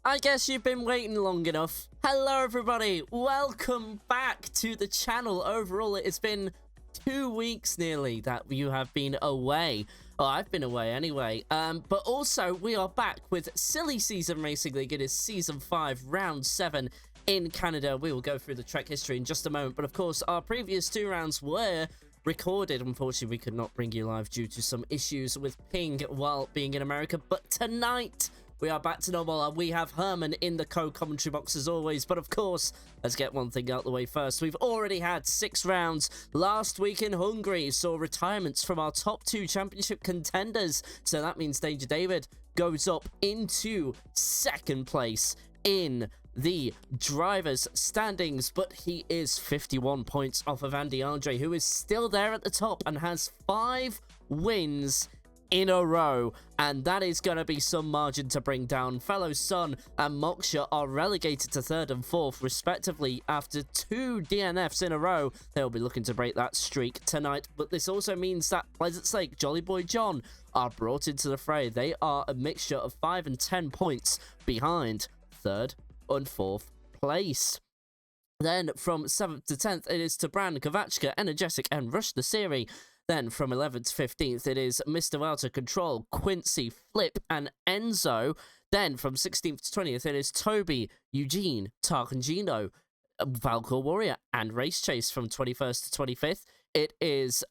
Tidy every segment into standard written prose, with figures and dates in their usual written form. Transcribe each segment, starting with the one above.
I guess you've been waiting long enough. Hello everybody, welcome back to the channel. Overall, it's been 2 weeks nearly that you have been away. Oh, I've been away anyway. But also, we are back with Silly Season Racing League. It is Season 5, Round 7 in Canada. We will go through the track history in just a moment. But of course, our previous 2 rounds were recorded. Unfortunately, we could not bring you live due to some issues with ping while being in America. But tonight, we are back to normal, and we have Herman in the co-commentary box as always. But of course, let's get one thing out the way first. We've already had 6 rounds. Last week in Hungary saw retirements from our top 2 championship contenders. So that means Danger David goes up into 2nd place in the drivers' standings. But he is 51 points off of Andy Andre, who is still there at the top and has 5 wins in a row, and that is going to be some margin to bring down. Fellow Sun and Moksha are relegated to 3rd and 4th respectively after 2 DNFs in a row. They'll be looking to break that streak tonight, but this also means that Pleasant Slate, Jolly Boy John are brought into the fray. They are a mixture of 5 and 10 points behind 3rd and 4th place. Then from 7th to 10th, it is Tabran, Kovachka, Energetic, and Rush the Siri. Then from 11th to 15th, it is Mr. Out of Control, Quincy, Flip, and Enzo. Then from 16th to 20th, it is Toby, Eugene, Tarkangino, Valcor Warrior, and Race Chase. From 21st to 25th, it is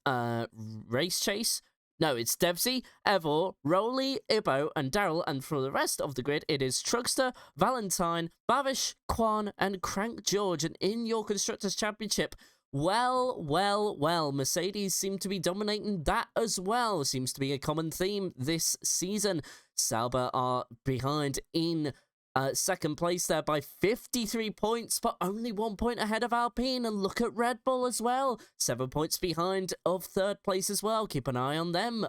Race Chase. No, it's Debsy, Evor, Rowley, Ibo, and Daryl. And for the rest of the grid, it is Trugster, Valentine, Bavish, Quan, and Crank George. And in your Constructors' Championship, well, Mercedes seem to be dominating that as well. Seems to be a common theme this season. Sauber are behind in 2nd place there by 53 points, but only 1 point ahead of Alpine. And look at Red Bull as well, 7 points behind of 3rd place as well. Keep an eye on them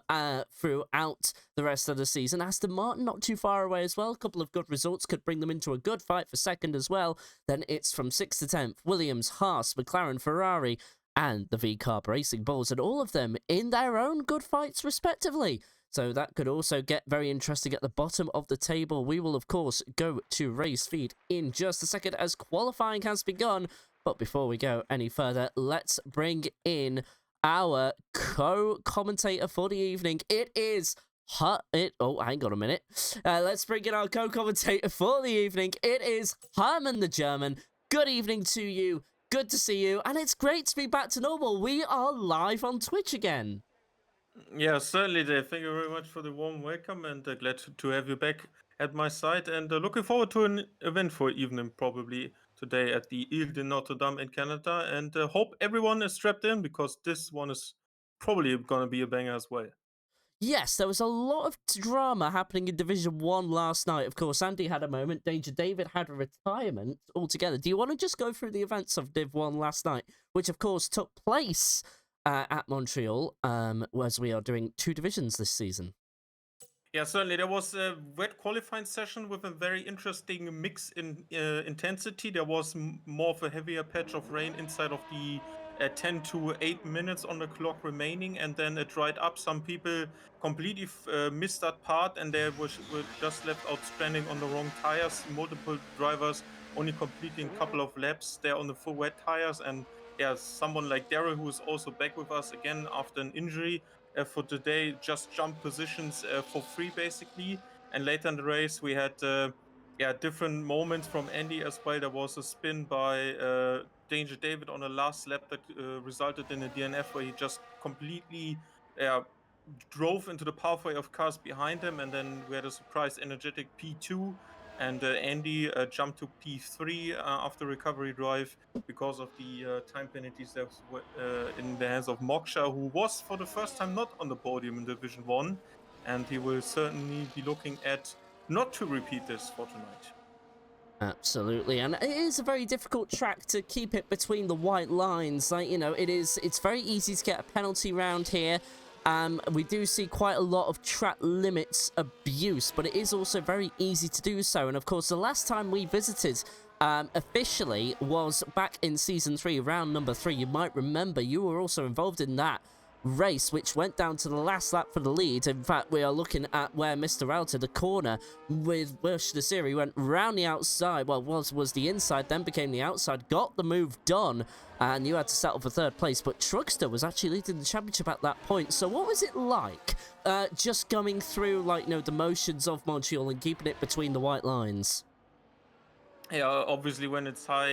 throughout the rest of the season. Aston Martin not too far away as well. A couple of good results could bring them into a good fight for 2nd as well. Then it's from 6th to 10th, Williams, Haas, McLaren, Ferrari, and the V-Carb Racing Bulls, and all of them in their own good fights respectively. So that could also get very interesting at the bottom of the table. We will, of course, go to race feed in just a second as qualifying has begun. But before we go any further, let's bring in our co-commentator for the evening. It is Oh, hang on a minute. Let's bring in our co-commentator for the evening. It is Herman the German. Good evening to you. Good to see you. And it's great to be back to normal. We are live on Twitch again. Yeah, certainly, Dave. Thank you very much for the warm welcome, and glad to have you back at my side. And looking forward to an eventful evening, probably today at the Ile de Notre Dame in Canada. And hope everyone is strapped in because this one is probably going to be a banger as well. Yes, there was a lot of drama happening in Division 1 last night. Of course, Andy had a moment. Danger David had a retirement altogether. Do you want to just go through the events of Div 1 last night, which, of course, took place at Montreal, as we are doing 2 divisions this season? Yeah, certainly. There was a wet qualifying session with a very interesting mix in intensity. There was more of a heavier patch of rain inside of the 10 to 8 minutes on the clock remaining, and then it dried up. Some people completely missed that part, and they were just left out stranding on the wrong tires. Multiple drivers only completing a couple of laps there on the full wet tires. And yeah, someone like Daryl, who is also back with us again after an injury, for today just jump positions for free basically. And later in the race we had different moments from Andy as well. There was a spin by Danger David on the last lap that resulted in a DNF where he just completely drove into the pathway of cars behind him, and then we had a surprise energetic P2, and Andy jumped to P3 after recovery drive because of the time penalties that was in the hands of Moksha, who was for the first time not on the podium in Division 1, and he will certainly be looking at not to repeat this for tonight. Absolutely, and it is a very difficult track to keep it between the white lines. Like, you know, it's very easy to get a penalty round here. We do see quite a lot of track limits abuse, but it is also very easy to do so. And of course, the last time we visited officially was back in Season 3, round number 3. You might remember you were also involved in that race, which went down to the last lap for the lead. In fact, we are looking at where Mr. Alta, the corner with Bush the Siri, went round the outside. Well, was the inside, then became the outside, got the move done, and you had to settle for third place. But Truckster was actually leading the championship at that point. So what was it like just going through, like, you know, the motions of Montreal and keeping it between the white lines? Yeah, obviously, when it's high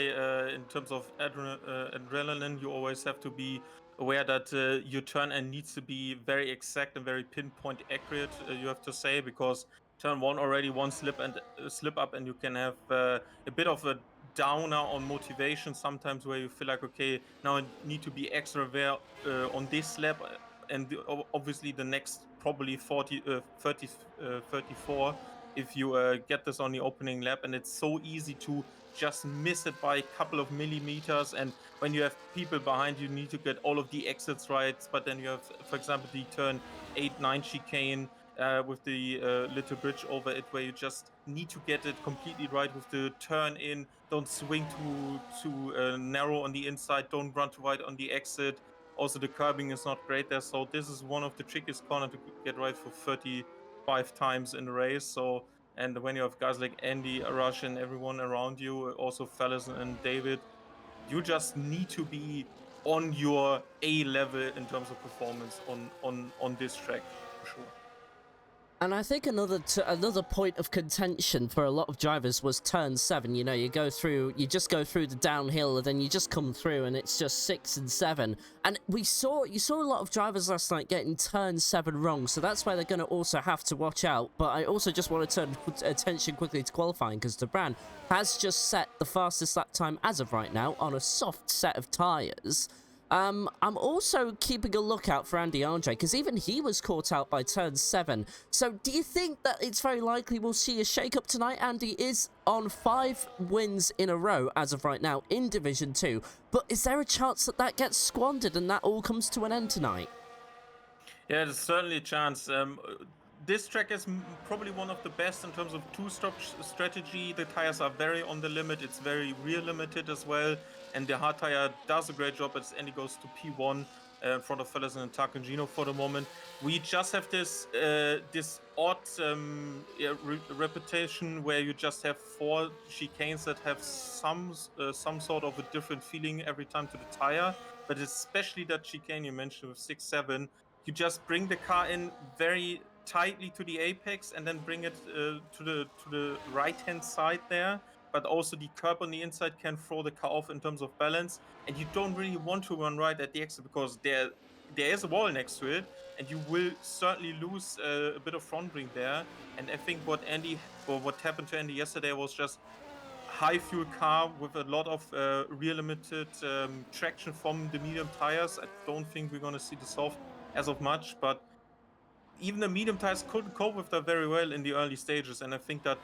in terms of adrenaline, you always have to be aware that your turn and needs to be very exact and very pinpoint accurate. You have to say, because turn one already one slip up, and you can have a bit of a downer on motivation sometimes, where you feel like, okay, now I need to be extra aware on this lap, and obviously the next probably 34 if you get this on the opening lap, and it's so easy to just miss it by a couple of millimeters. And when you have people behind, you need to get all of the exits right, but then you have, for example, the turn 8-9 chicane with the little bridge over it, where you just need to get it completely right with the turn in. Don't swing too narrow on the inside, don't run too wide on the exit. Also, the curbing is not great there, so this is one of the trickiest corner to get right for 35 times in the race. So, and when you have guys like Andy, Arash, and everyone around you, also Fellas and David, you just need to be on your A level in terms of performance on this track for sure. And I think another point of contention for a lot of drivers was turn 7. You know, you just go through the downhill, and then you just come through, and it's just 6 and 7. And you saw a lot of drivers last night getting turn 7 wrong, so that's why they're going to also have to watch out. But I also just want to turn attention quickly to qualifying, because Debran has just set the fastest lap time as of right now on a soft set of tyres. I'm also keeping a lookout for Andy Andre, because even he was caught out by turn 7. So do you think that it's very likely we'll see a shake-up tonight? Andy is on 5 wins in a row as of right now in Division 2, but is there a chance that that gets squandered and that all comes to an end tonight? Yeah, there's certainly a chance. This track is probably one of the best in terms of two-stop strategy. The tires are very on the limit. It's very rear limited as well. And the hard tire does a great job as Andy goes to P1 in front of Fellas and Tarkangino for the moment. We just have this odd reputation where you just have 4 chicanes that have some sort of a different feeling every time to the tire. But especially that chicane you mentioned with 6-7, you just bring the car in very tightly to the apex and then bring it to the right hand side there. But also the curb on the inside can throw the car off in terms of balance, and you don't really want to run right at the exit because there is a wall next to it, and you will certainly lose a bit of front ring there. And I think what happened to Andy yesterday was just high fuel car with a lot of rear limited traction from the medium tires. I don't think we're going to see the soft as of much, but even the medium tires couldn't cope with that very well in the early stages. And I think that,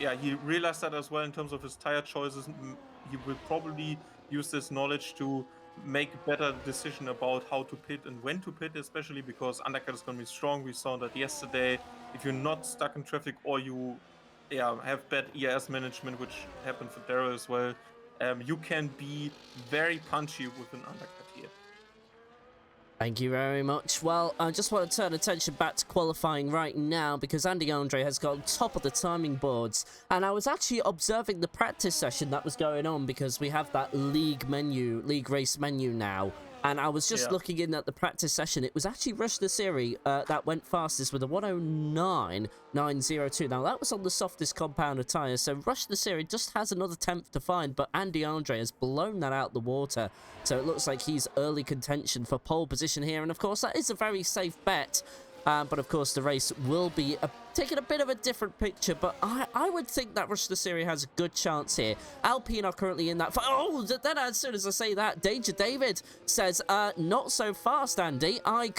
yeah, he realized that as well in terms of his tire choices. He will probably use this knowledge to make a better decision about how to pit and when to pit, especially because undercut is going to be strong. We saw that yesterday. If you're not stuck in traffic or you have bad ERS management, which happened for Darrell as well, you can be very punchy with an undercut here. Thank you very much. Well, I just want to turn attention back to qualifying right now because Andy Andre has got on top of the timing boards. And I was actually observing the practice session that was going on because we have that league race menu now. And I was just looking in at the practice session. It was actually Rush the Series that went fastest with a 109.902. Now, that was on the softest compound of tyres. So Rush the Series just has another 10th to find. But Andy Andre has blown that out the water. So it looks like he's early contention for pole position here. And, of course, that is a very safe bet. But, of course, the race will be taking a bit of a different picture. But I would think that Rush the Series has a good chance here. Alpine are currently in that... Oh, then as soon as I say that, Danger David says, not so fast, Andy. I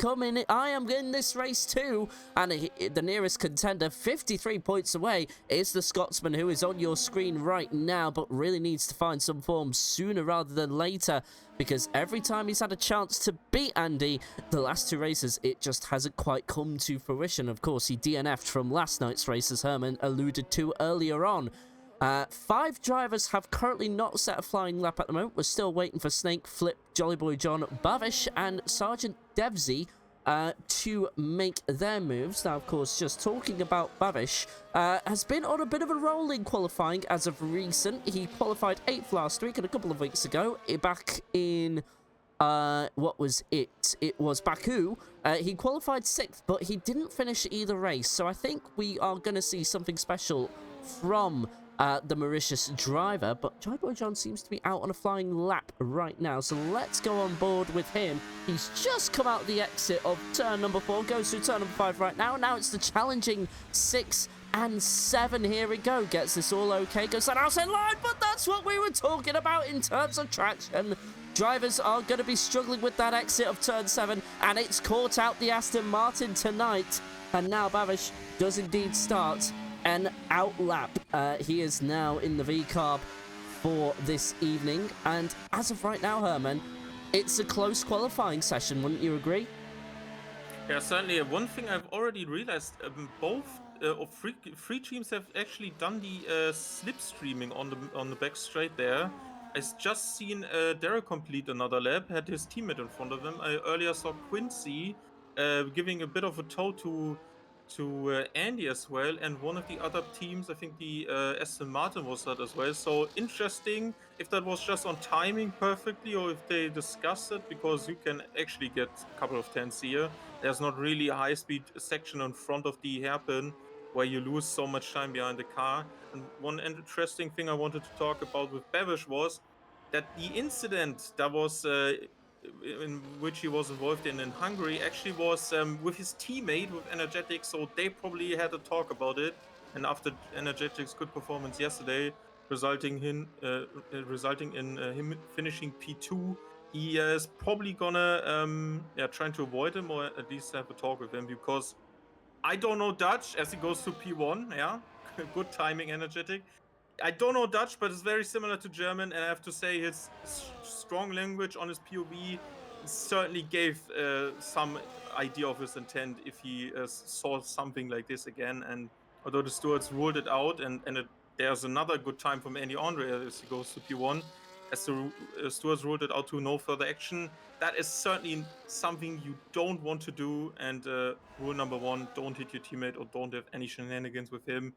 am in this race too. And the nearest contender, 53 points away, is the Scotsman who is on your screen right now, but really needs to find some form sooner rather than later. Because every time he's had a chance to beat Andy, the last two races, it just hasn't quite come to fruition. Of course, he DNF'd from last night's race, as Herman alluded to earlier on. 5 drivers have currently not set a flying lap at the moment. We're still waiting for Snake, Flip, Jolly Boy John, Bavish, and Sergeant Devsy to make their moves. Now, of course, just talking about Bavish, has been on a bit of a roll in qualifying as of recent. He qualified 8th last week and a couple of weeks ago, back in... what was it? It was Baku. He qualified 6th, but he didn't finish either race. So I think we are going to see something special from the Mauritius driver. But Jolly Boy John seems to be out on a flying lap right now. So let's go on board with him. He's just come out the exit of turn number 4. Goes through turn number 5 right now. Now it's the challenging 6 and 7. Here we go. Gets this all okay. Goes that outside line. But that's what we were talking about in terms of traction. Drivers are going to be struggling with that exit of turn 7, and it's caught out the Aston Martin tonight. And now Bavish does indeed start an out lap. He is now in the V-carb for this evening. And as of right now, Herman, it's a close qualifying session, wouldn't you agree? Yeah, certainly. One thing I've already realized, both of three teams have actually done the slipstreaming on the back straight there. I just seen Daryl complete another lap, had his teammate in front of him. I earlier saw Quincy giving a bit of a tow to Andy as well, and one of the other teams, I think the Aston Martin was that as well. So interesting if that was just on timing perfectly or if they discussed it, because you can actually get a couple of tenths here. There's not really a high-speed section in front of the hairpin where you lose so much time behind the car. And one interesting thing I wanted to talk about with Bavish was that the incident that was in which he was involved in Hungary actually was with his teammate, with Energetics, so they probably had a talk about it. And after Energetics' good performance yesterday, resulting in him finishing P2, he is probably gonna trying to avoid him, or at least have a talk with him, because I don't know Dutch as he goes to P1. Yeah, good timing, Energetic. I don't know Dutch, but it's very similar to German, and I have to say his strong language on his POV certainly gave some idea of his intent if he saw something like this again. And although the stewards ruled it out, and there's another good time from Andy Andre as he goes to P1, as the stewards ruled it out to no further action, that is certainly something you don't want to do. And rule number 1, don't hit your teammate or don't have any shenanigans with him.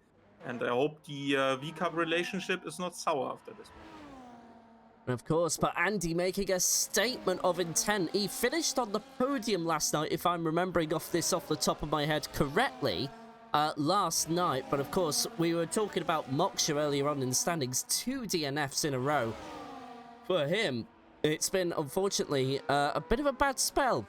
And I hope the V-Cup relationship is not sour after this one. And of course, but Andy making a statement of intent. He finished on the podium last night, if I'm remembering off the top of my head correctly, last night. But of course, we were talking about Moksha earlier on in the standings. 2 DNFs in a row for him. It's been, unfortunately, a bit of a bad spell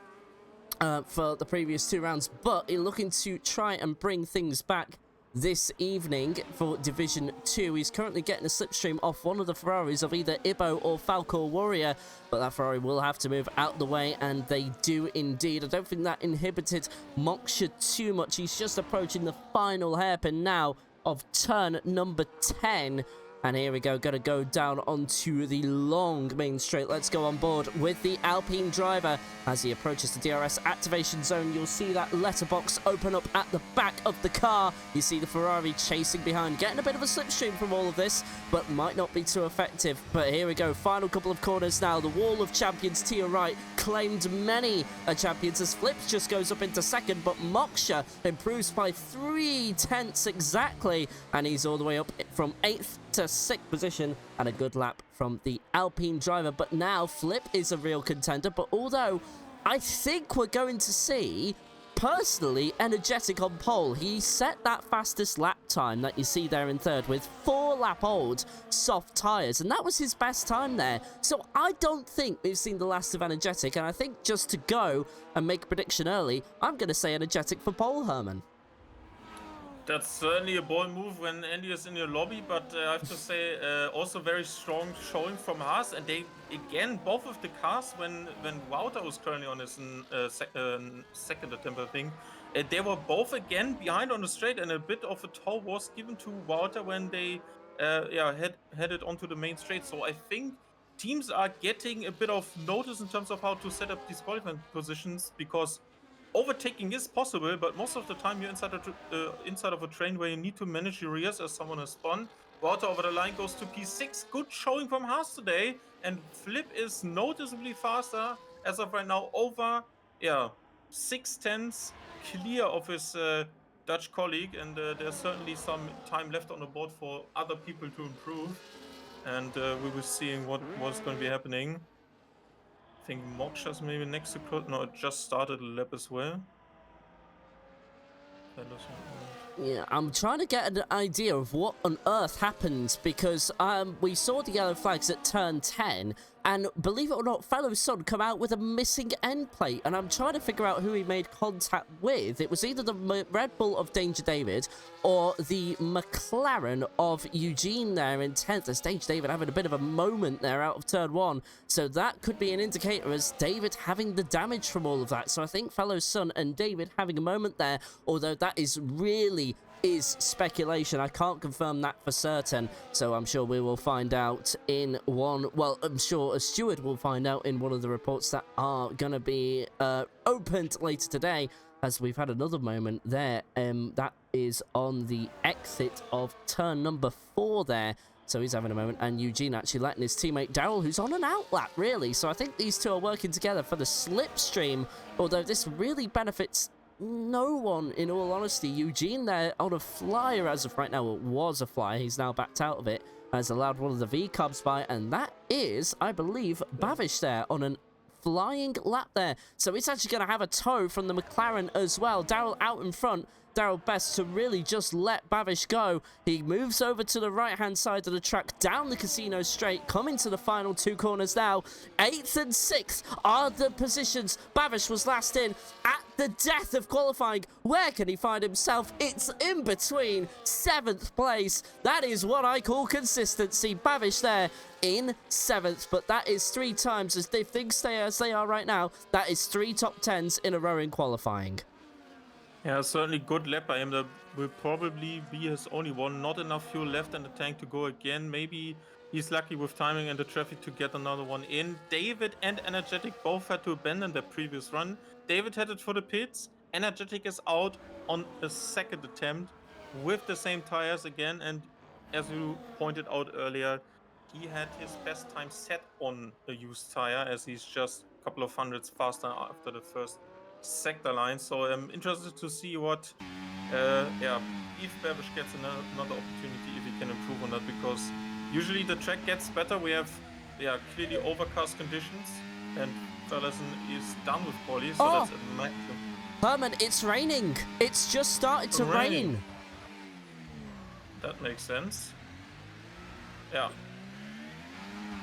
for the previous 2 rounds. But he's looking to try and bring things back this evening for Division 2. He's currently getting a slipstream off one of the Ferraris of either Ibo or Falcor Warrior, but that Ferrari will have to move out the way, and they do indeed. I don't think that inhibited Moksha too much. He's just approaching the final hairpin now of turn number 10. And here we go, gonna go down onto the long main straight. Let's go on board with the Alpine driver. As he approaches the DRS activation zone, you'll see that letterbox open up at the back of the car. You see the Ferrari chasing behind, getting a bit of a slipstream from all of this, but might not be too effective. But here we go, final couple of corners now. The wall of champions to your right claimed many champions as Flips just goes up into second, but Moksha improves by 3/10 exactly, and he's all the way up from 8th to 6th position, and a good lap from the Alpine driver. But now Flip is a real contender, but although I think we're going to see, personally, Energetic on pole. He set that fastest lap time that you see there in 3rd with 4-lap-old soft tyres, and that was his best time there. So I don't think we've seen the last of Energetic, and I think just to go and make a prediction early, I'm going to say Energetic for pole, Herman. That's certainly a bold move when Andy is in your lobby, but I have to say, also very strong showing from Haas. And they, again, both of the cars, when Wouter was currently on his second attempt, I think, they were both again behind on the straight, and a bit of a tow was given to Wouter when they headed onto the main straight. So I think teams are getting a bit of notice in terms of how to set up these qualifying positions, because overtaking is possible, but most of the time you're inside of a train where you need to manage your rears as someone has spun. Wouter over the line goes to P6. Good showing from Haas today, and Flip is noticeably faster as of right now, over 6/10 clear of his Dutch colleague, and there's certainly some time left on the board for other people to improve, and we will see what's going to be happening. I think Moksha's maybe next to Claude. No, it just started a lap as well. Yeah, I'm trying to get an idea of what on earth happened, because we saw the yellow flags at turn 10, and believe it or not, Fellow Sun come out with a missing end plate, and I'm trying to figure out who he made contact with. It was either the Red Bull of Danger David or the McLaren of Eugene there in 10th, as Danger David having a bit of a moment there out of turn 1. So that could be an indicator as David having the damage from all of that. So I think Fellow Sun and David having a moment there, although that is really speculation. I can't confirm that for certain, so I'm sure we will find out in I'm sure a steward will find out in one of the reports that are going to be opened later today, as we've had another moment there. That is on the exit of turn number 4 there. So he's having a moment, and Eugene actually letting his teammate Daryl, who's on an outlap, really. So I think these two are working together for the slipstream, although this really benefits no one, in all honesty. Eugene there on a flyer as of right now. It was a flyer. He's now backed out of it. Has allowed one of the V-Cubs by, and that is, I believe, Bavish there on an flying lap there. So it's actually going to have a tow from the McLaren as well. Daryl out in front. Daryl best to really just let Bavish go. He moves over to the right-hand side of the track, down the casino straight, coming to the final 2 corners now. 8th and 6th are the positions. Bavish was last in at the death of qualifying. Where can he find himself? It's in between. 7th place. That is what I call consistency. Bavish there in 7th, but that is 3 times, as if things stay as they are right now, that is 3 top 10s in a row in qualifying. Yeah, certainly good lap by him. That will probably be his only one. Not enough fuel left in the tank to go again. Maybe he's lucky with timing and the traffic to get another one in. David and Energetic both had to abandon their previous run. David headed for the pits. Energetic is out on a second attempt with the same tires again. And as you pointed out earlier, he had his best time set on a used tire, as he's just a couple of hundreds faster after the first sector line. So I'm interested to see what if Babish gets another opportunity, if he can improve on that, because usually the track gets better. We have yeah, clearly overcast conditions, and Verlassen is done with quali, so Oh, that's immaculate. Herman, it's raining. It's just started to Raining. rain. That makes sense. Yeah.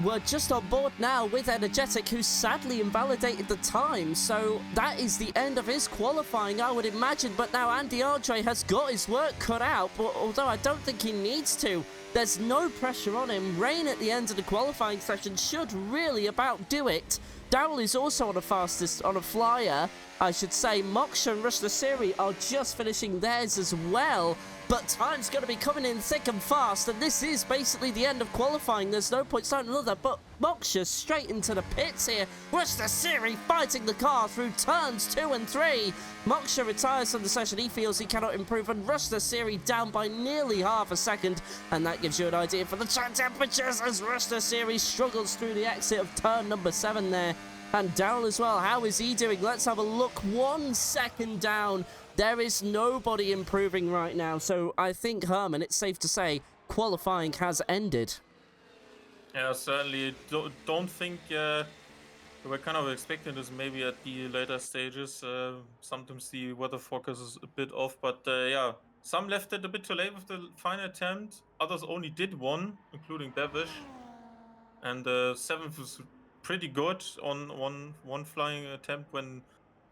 We're just on board now with Energetic, who sadly invalidated the time, so that is the end of his qualifying, I would imagine. But now Andy Andre has got his work cut out, but although I don't think he needs to, there's no pressure on him. Rain at the end of the qualifying session should really about do it. Daryl is also on a flyer, I should say. Moksha and Rushna Siri are just finishing theirs as well. But time's going to be coming in thick and fast, and this is basically the end of qualifying. There's no point starting another, but Moksha straight into the pits here. Rushna Siri fighting the car through turns 2 and 3. Moksha retires from the session. He feels he cannot improve, and Rushna Siri down by nearly half a second. And that gives you an idea for the track temperatures as Rushna Siri struggles through the exit of turn number 7 there. And Daryl as well, how is he doing? Let's have a look. 1 second down. There is nobody improving right now. So I think, Herman, it's safe to say qualifying has ended. Yeah, certainly. Don't think we're kind of expecting this maybe at the later stages. Sometimes the weather forecast is a bit off, but yeah, some left it a bit too late with the final attempt. Others only did one, including Bevish. And the 7th was pretty good on one flying attempt when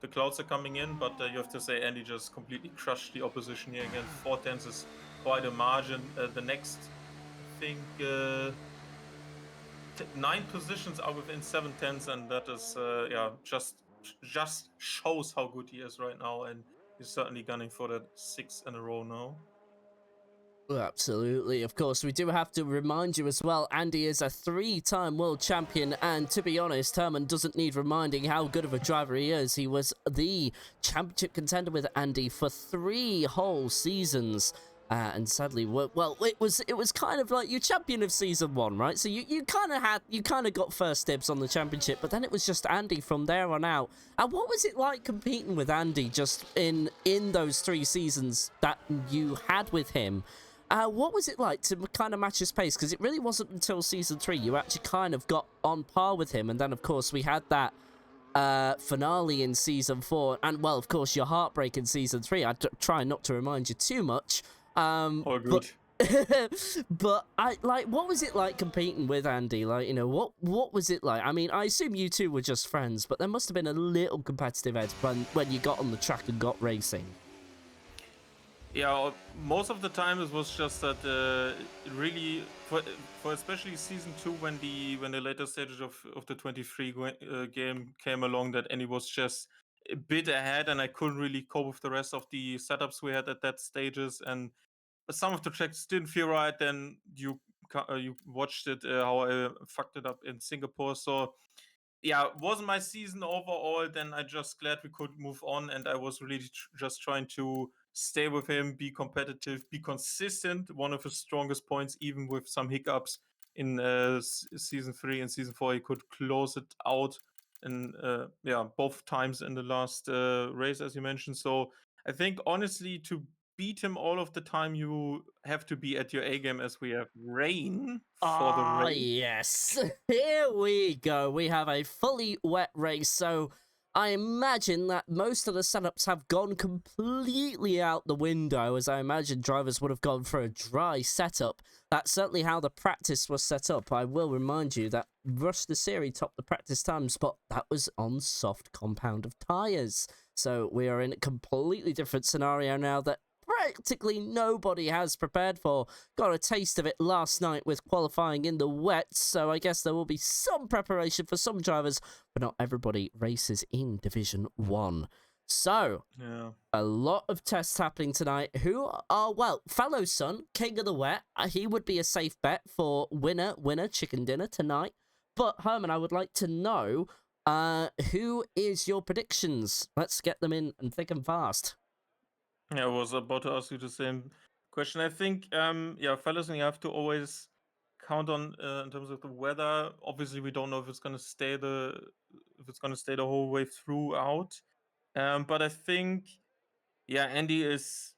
the clouds are coming in, but you have to say Andy just completely crushed the opposition here again. 4/10 is quite a margin. The next, I think, 9 positions are within 7/10, and that is yeah, just shows how good he is right now, and he's certainly gunning for that 6 in a row now. Absolutely. Of course, we do have to remind you as well, Andy is a 3-time world champion, and to be honest, Herman doesn't need reminding how good of a driver he is. He was the championship contender with Andy for 3 whole seasons. And sadly, well, it was kind of like you champion of season 1, right? So you kind of got first dibs on the championship, but then it was just Andy from there on out. And what was it like competing with Andy just in those 3 seasons that you had with him? What was it like to kind of match his pace? Because it really wasn't until season 3 you actually kind of got on par with him. And then, of course, we had that finale in season 4. And, well, of course, your heartbreak in season 3. I try not to remind you too much. All good. But what was it like competing with Andy? Like, you know, what was it like? I mean, I assume you two were just friends, but there must have been a little competitive edge when you got on the track and got racing. Yeah, most of the time it was just that really for especially season 2 when the later stages of the 23 game came along, that Andy was just a bit ahead and I couldn't really cope with the rest of the setups we had at that stages, and some of the tracks didn't feel right. Then you watched it how I fucked it up in Singapore. So yeah, wasn't my season overall. Then I just glad we could move on, and I was really just trying to stay with him, be competitive, be consistent. One of his strongest points, even with some hiccups in season 3 and season 4, he could close it out, and yeah, both times in the last race, as you mentioned. So I think honestly, to beat him all of the time, you have to be at your A game, as we have rain for the Ah, race. yes. Here we go. We have a fully wet race, so I imagine that most of the setups have gone completely out the window, as I imagine drivers would have gone for a dry setup. That's certainly how the practice was set up. I will remind you that Rush the Series topped the practice times, but that was on soft compound of tyres. So we are in a completely different scenario now that practically nobody has prepared for. Got a taste of it last night with qualifying in the wet, so I guess there will be some preparation for some drivers, but not everybody races in Division 1. So, Yeah. a lot of tests happening tonight. Who are, well, fellow son, king of the wet. He would be a safe bet for winner chicken dinner tonight. But, Herman, I would like to know, who is your predictions? Let's get them in and thick and fast. Yeah, I was about to ask you the same question. I think, yeah, fellas, you have to always count on in terms of the weather. Obviously, we don't know if it's gonna stay the whole way throughout. But I think, yeah, Andy is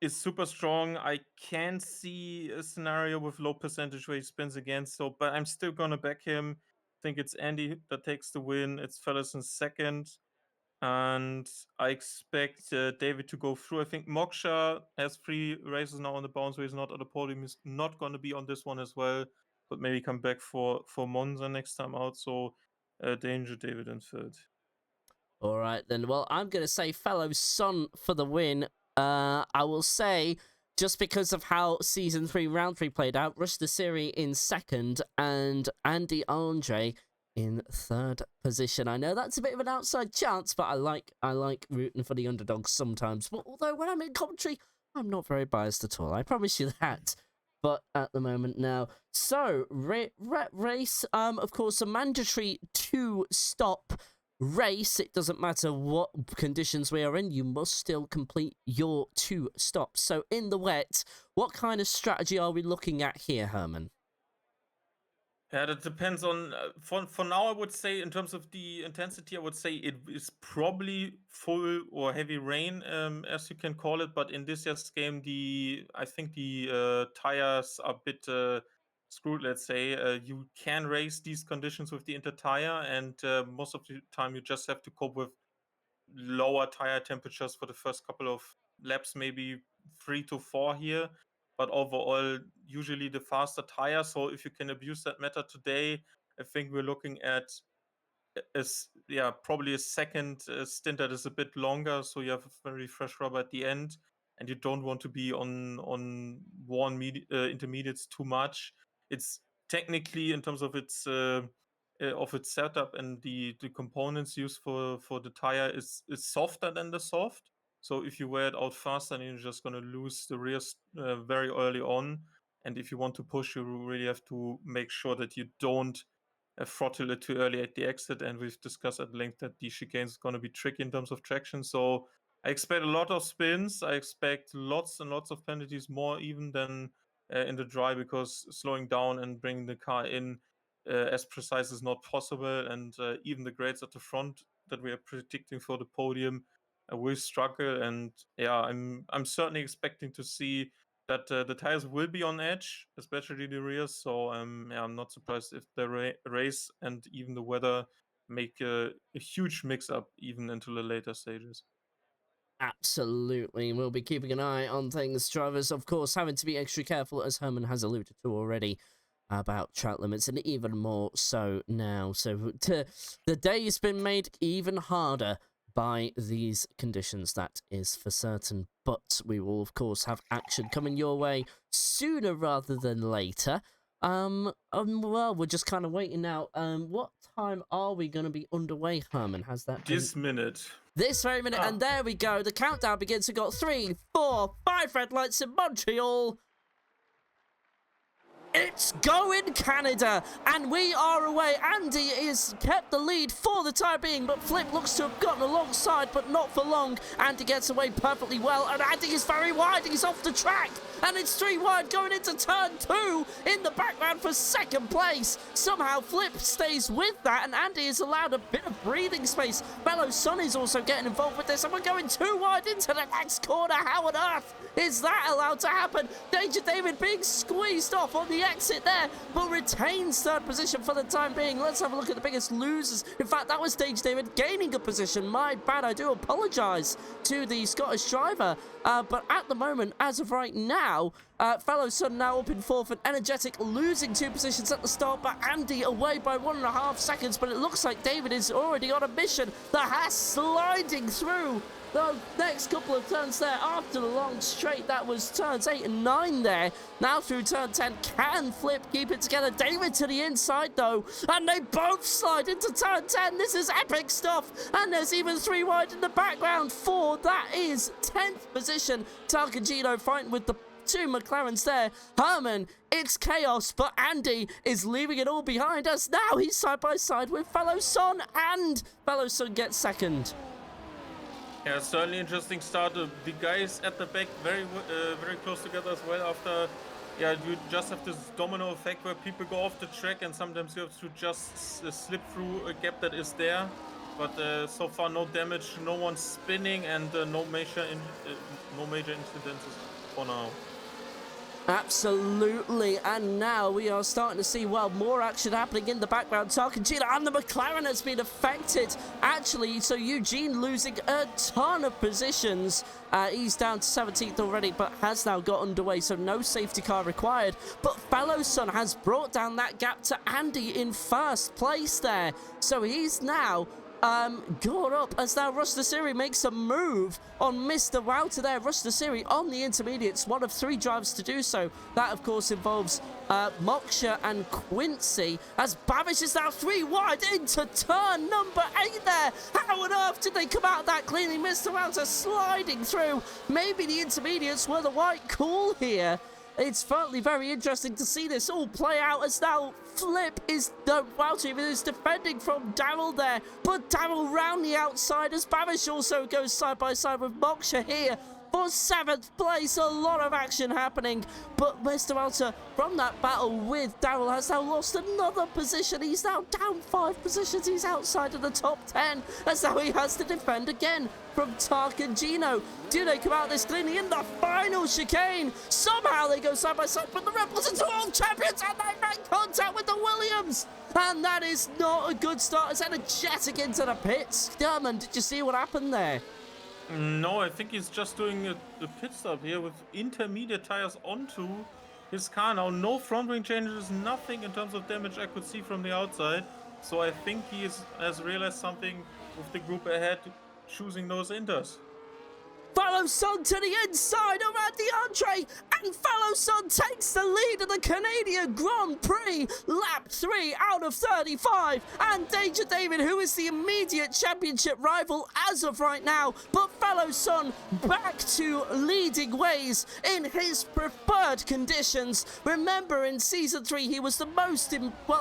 super strong. I can see a scenario with low percentage where he spins again. So, but I'm still gonna back him. think it's Andy that takes the win. It's Fellas in second. And I expect David to go through. I think Moksha has 3 races now on the bounce, so he's not on the podium. He's not going to be on this one as well, but maybe come back for Monza next time out. So danger, David in third. All right, then. Well, I'm going to say Fellow Son for the win. I will say, just because of how Season 3, Round 3 played out, Rush the Siri in second and Andy Andre in third position. I know that's a bit of an outside chance, but I like rooting for the underdogs sometimes. But although when I'm in commentary, I'm not very biased at all. I promise you that. But at the moment now, so race, of course, a mandatory 2-stop race. It doesn't matter what conditions we are in, you must still complete your 2 stops. So in the wet, what kind of strategy are we looking at here, Herman? Yeah, that depends on. For now, I would say in terms of the intensity, I would say it is probably full or heavy rain, as you can call it. But in this year's game, I think the tires are a bit screwed. Let's say you can race these conditions with the inter tire, and most of the time you just have to cope with lower tire temperatures for the first couple of laps, maybe 3 to 4 here. But overall, usually the faster tire. So if you can abuse that matter today, I think we're looking at probably a second stint that is a bit longer. So you have a very fresh rubber at the end, and you don't want to be on worn intermediates too much. It's technically, in terms of its setup and the components used for the tire, is softer than the soft. So if you wear it out faster, then you're just going to lose the rear very early on. And if you want to push, you really have to make sure that you don't throttle it too early at the exit. And we've discussed at length that the chicane is going to be tricky in terms of traction. So I expect a lot of spins. I expect lots and lots of penalties, more even than in the dry, because slowing down and bringing the car in as precise is not possible. And even the grades at the front that we are predicting for the podium will struggle. And yeah, I'm certainly expecting to see that the tires will be on edge, especially the rears. So yeah, I'm not surprised if the race and even the weather make a huge mix-up even into the later stages. Absolutely, we'll be keeping an eye on things. Drivers, of course, having to be extra careful, as Herman has alluded to already, about track limits, and even more so now. So the day's been made even harder by these conditions, that is for certain. But we will, of course, have action coming your way sooner rather than later. Well, we're just kind of waiting now. What time are we going to be underway, Herman? Has that been... This minute. This very minute, and there we go. The countdown begins. We've got 3, 4, 5 red lights in Montreal. It's going Canada, and we are away. Andy is kept the lead for the time being, but Flip looks to have gotten alongside, but not for long. Andy gets away perfectly well, and Andy is very wide. He's off the track, and it's 3 wide going into turn 2 in the background for second place. Somehow Flip stays with that, and Andy is allowed a bit of breathing space. Fellow Son is also getting involved with this, and we're going 2 wide into the next corner. How on earth is that allowed to happen? Danger David being squeezed off on the exit there, but retains third position for the time being. Let's have a look at the biggest losers. In fact, that was Danger David gaining a position. My bad, I do apologise to the Scottish driver. But at the moment, as of right now, Fellow Son now up in 4th, and Energetic losing 2 positions at the start, but Andy away by 1.5 seconds. But it looks like David is already on a mission. The Haas sliding through the next couple of turns there after the long straight. That was turns 8 and 9 there. Now through turn 10, can Flip keep it together? David to the inside though, and they both slide into turn 10. This is epic stuff, and there's even 3 wide in the background for, that is 10th position. Tarkagino fighting with the 2 McLarens there. Herman, it's chaos, but Andy is leaving it all behind us. Now he's side by side with Fellow Son, and Fellow Son gets second. Yeah, certainly interesting start. The guys at the back very close together as well. After, yeah, you just have this domino effect where people go off the track, and sometimes you have to just slip through a gap that is there. But so far, no damage, no one spinning, and no major incidences for now. Absolutely, and now we are starting to see, well, more action happening in the background. Tarkangino and the McLaren has been affected, actually, so Eugene losing a ton of positions. He's down to 17th already, but has now got underway, so no safety car required. But Fellow Son has brought down that gap to Andy in first place there, so he's now got up as now Rush Nasiri makes a move on Mr. Wouter there. Rush Nasiri on the intermediates, one of 3 drivers to do so. That, of course, involves Moksha and Quincy, as Babish is now 3 wide into turn number 8 there. How on earth did they come out that cleanly? Mr. Wouter sliding through. Maybe the intermediates were the white call here. It's certainly very interesting to see this all play out, as now Flip is the Wouter is defending from Daryl there, but Daryl round the outside as Babish also goes side by side with Moksha here for 7th place. A lot of action happening, but Mr. Wouter from that battle with Daryl has now lost another position. He's now down 5 positions. He's outside of the top 10 as now he has to defend again from Tarkangino. Do they come out this cleanly in the final chicane? Somehow they go side by side, but the Red Bulls are all champions and they make contact with the Williams. And that is not a good start. It's energetic into the pits. Derman, did you see what happened there? No, I think he's just doing a pit stop here with intermediate tires onto his car now. No front wing changes, nothing in terms of damage I could see from the outside. So I think he has realized something with the group ahead, choosing those inters. Fellow Son to the inside around the entree, and Fellow Son takes the lead of the Canadian Grand Prix, lap 3 out of 35, and Danger David, who is the immediate championship rival as of right now, but Fellow Son back to leading ways in his preferred conditions. Remember, in Season 3, he was the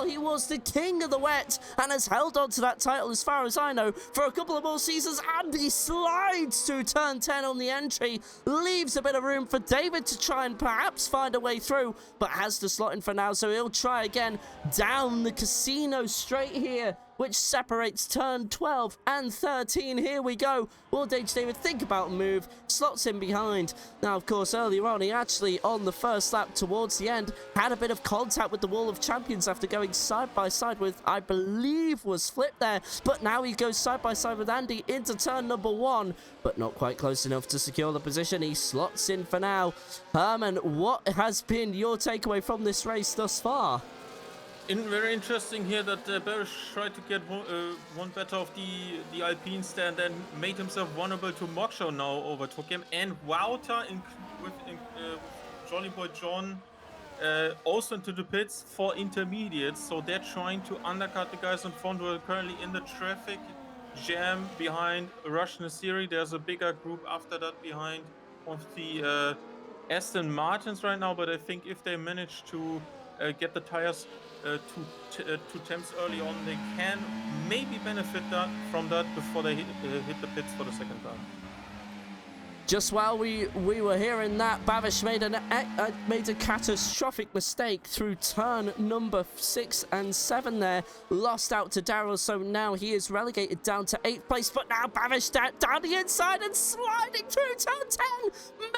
he was the king of the wet, and has held on to that title, as far as I know, for a couple of more seasons, and he slides to turn 10 on the entry, leaves a bit of room for David to try and perhaps find a way through, but has to slot in for now, so he'll try again down the casino straight here, which separates turn 12 and 13. Here we go. Will David think about a move? Slots in behind. Now, of course, earlier on, he actually, on the first lap towards the end, had a bit of contact with the Wall of Champions after going side by side with, I believe, was Flip there. But now he goes side by side with Andy into turn number 1, but not quite close enough to secure the position. He slots in for now. Herman, what has been your takeaway from this race thus far? Very interesting here that Barish tried to get one better of the Alpine stand and made himself vulnerable to Moksha. Now overtook him, and Wouter with Jolly Boy John also into the pits for intermediates. So they're trying to undercut the guys in front who are currently in the traffic jam behind Rush Nasiri. There's a bigger group after that behind of the Aston Martins right now, but I think if they manage to get the tires two temps early on, they can maybe benefit from that before they hit the pits for the second time. Just while we were hearing that, Babish made a catastrophic mistake through turn number 6 and 7 there. Lost out to Daryl, so now he is relegated down to 8th place. But now Babish down the inside and sliding through turn 10.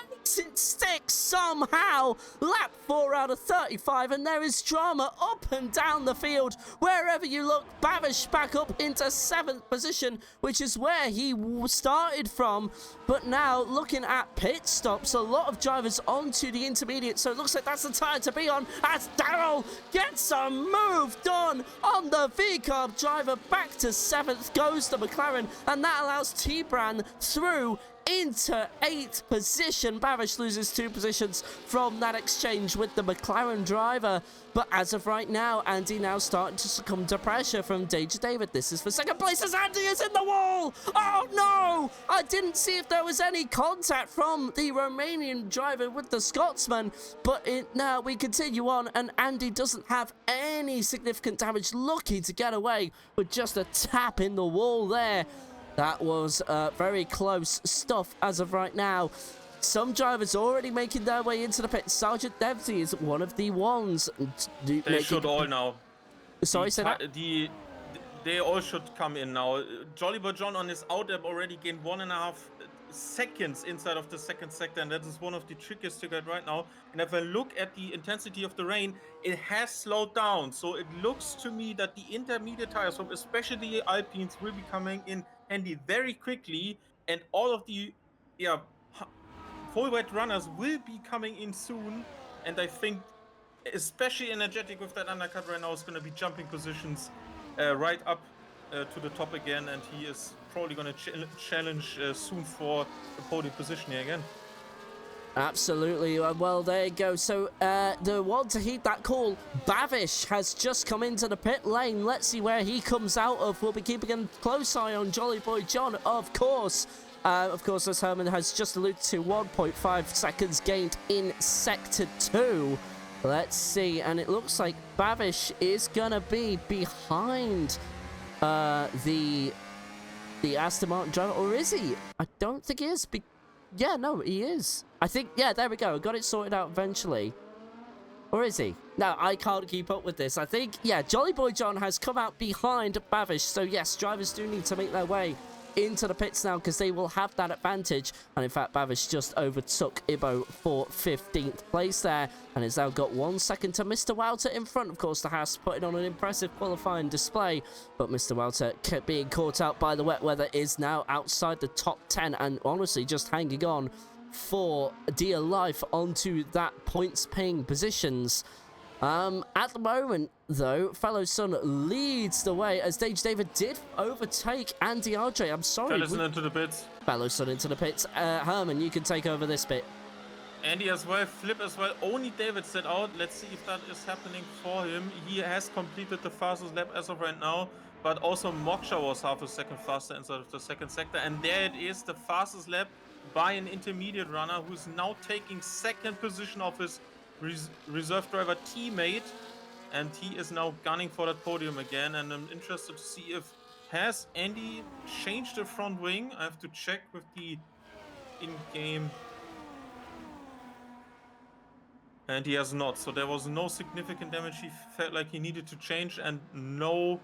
Makes it stick somehow. Lap 4 out of 35, and there is drama up and down the field. Wherever you look, Babish back up into 7th position, which is where he started from. But now, looking at pit stops, a lot of drivers onto the intermediate, so it looks like that's the tyre to be on as Daryl gets a move done on the V-Carb driver. Back to 7th goes the McLaren, and that allows T-Bran through into 8th position. Babish loses 2 positions from that exchange with the McLaren driver. But as of right now, Andy now starting to succumb to pressure from Danger David. This is for 2nd place as Andy is in the wall. Oh no! I didn't see if there was any contact from the Romanian driver with the Scotsman. But now we continue on, and Andy doesn't have any significant damage, lucky to get away with just a tap in the wall there. That was very close stuff as of right now. Some drivers already making their way into the pit. Sergeant Dempsey is one of the ones. They should all now. Sorry, say that? They all should come in now. Jolly Boy John on his out lap already gained 1.5 seconds inside of the second sector, and that is one of the trickiest to get right now. And if I look at the intensity of the rain, it has slowed down. So it looks to me that the intermediate tires from especially the Alpines will be coming in handy very quickly, and all of the full wet runners will be coming in soon. And I think especially energetic with that undercut right now is going to be jumping positions right up to the top again, and he is probably going to challenge soon for the podium position here again. Absolutely. Well, there you go. So the one to heed that call, Bavish, has just come into the pit lane. Let's see where he comes out of. We'll be keeping a close eye on Jolly Boy John, of course. As Herman has just alluded to, 1.5 seconds gained in Sector 2. Let's see. And it looks like Bavish is going to be behind the Aston Martin driver. Or is he? I don't think he is. Yeah, no, he is. I think, yeah, there we go. Got it sorted out eventually. Or is he? No, I can't keep up with this. I think, yeah, Jolly Boy John has come out behind Bavish. So, yes, drivers do need to make their way into the pits now because they will have that advantage. And in fact, Bavish just overtook Ibo for 15th place there, and has now got 1 second to Mr. Wouter in front. Of course, the Haas putting on an impressive qualifying display, but Mr. Wouter kept being caught out by the wet weather, is now outside the top 10 and honestly just hanging on for dear life onto that points paying positions. At the moment, though, Fellow Son leads the way as Dage David did overtake Andy RJ. I'm sorry. Fellow Son into the pits. Fellow Son into the pits. Herman, you can take over this bit. Andy as well, Flip as well. Only David set out. Let's see if that is happening for him. He has completed the fastest lap as of right now, but also Moksha was half a second faster inside of the second sector. And there it is, the fastest lap by an intermediate runner who's now taking second position of his reserve driver teammate, and he is now gunning for that podium again. And I'm interested to see if has Andy changed the front wing. I have to check with the in-game, and he has not. So there was no significant damage he felt like he needed to change, and no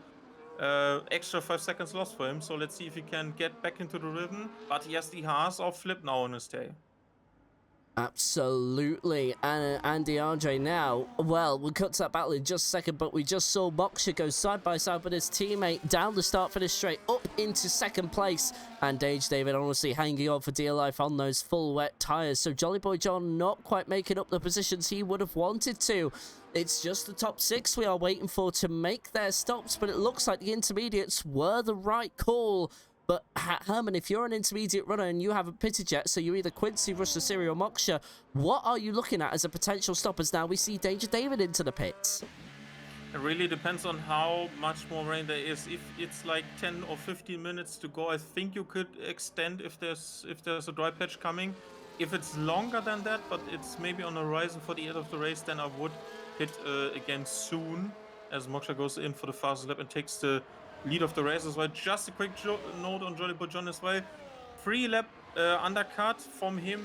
extra 5 seconds lost for him. So let's see if he can get back into the rhythm, but he has the Haas of Flip now on his tail. Absolutely. And Andy RJ now, well, we'll cut to that battle in just a second, but we just saw Moksha go side by side with his teammate down the start finish straight up into second place, and Dage David honestly hanging on for dear life on those full wet tyres. So Jolly Boy John not quite making up the positions he would have wanted to. It's just the top 6 we are waiting for to make their stops, but it looks like the intermediates were the right call. But Herman, if you're an intermediate runner and you haven't pitted yet, so you're either Quincy, Rush Siri, or Moksha, what are you looking at as a potential stop as now we see Danger David into the pits? It really depends on how much more rain there is. If it's like 10 or 15 minutes to go, I think you could extend if there's a dry patch coming. If it's longer than that, but it's maybe on the horizon for the end of the race, then I would hit again soon, as Moksha goes in for the fastest lap and takes the lead of the race as well. Just a quick note on Jolly Boy John as well. 3 lap undercut from him.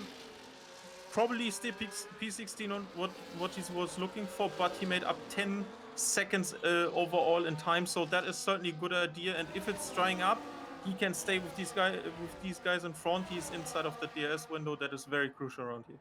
Probably still P16 on what he was looking for, but he made up 10 seconds overall in time. So that is certainly a good idea. And if it's drying up, he can stay with these guys in front. He's inside of the DRS window. That is very crucial around here.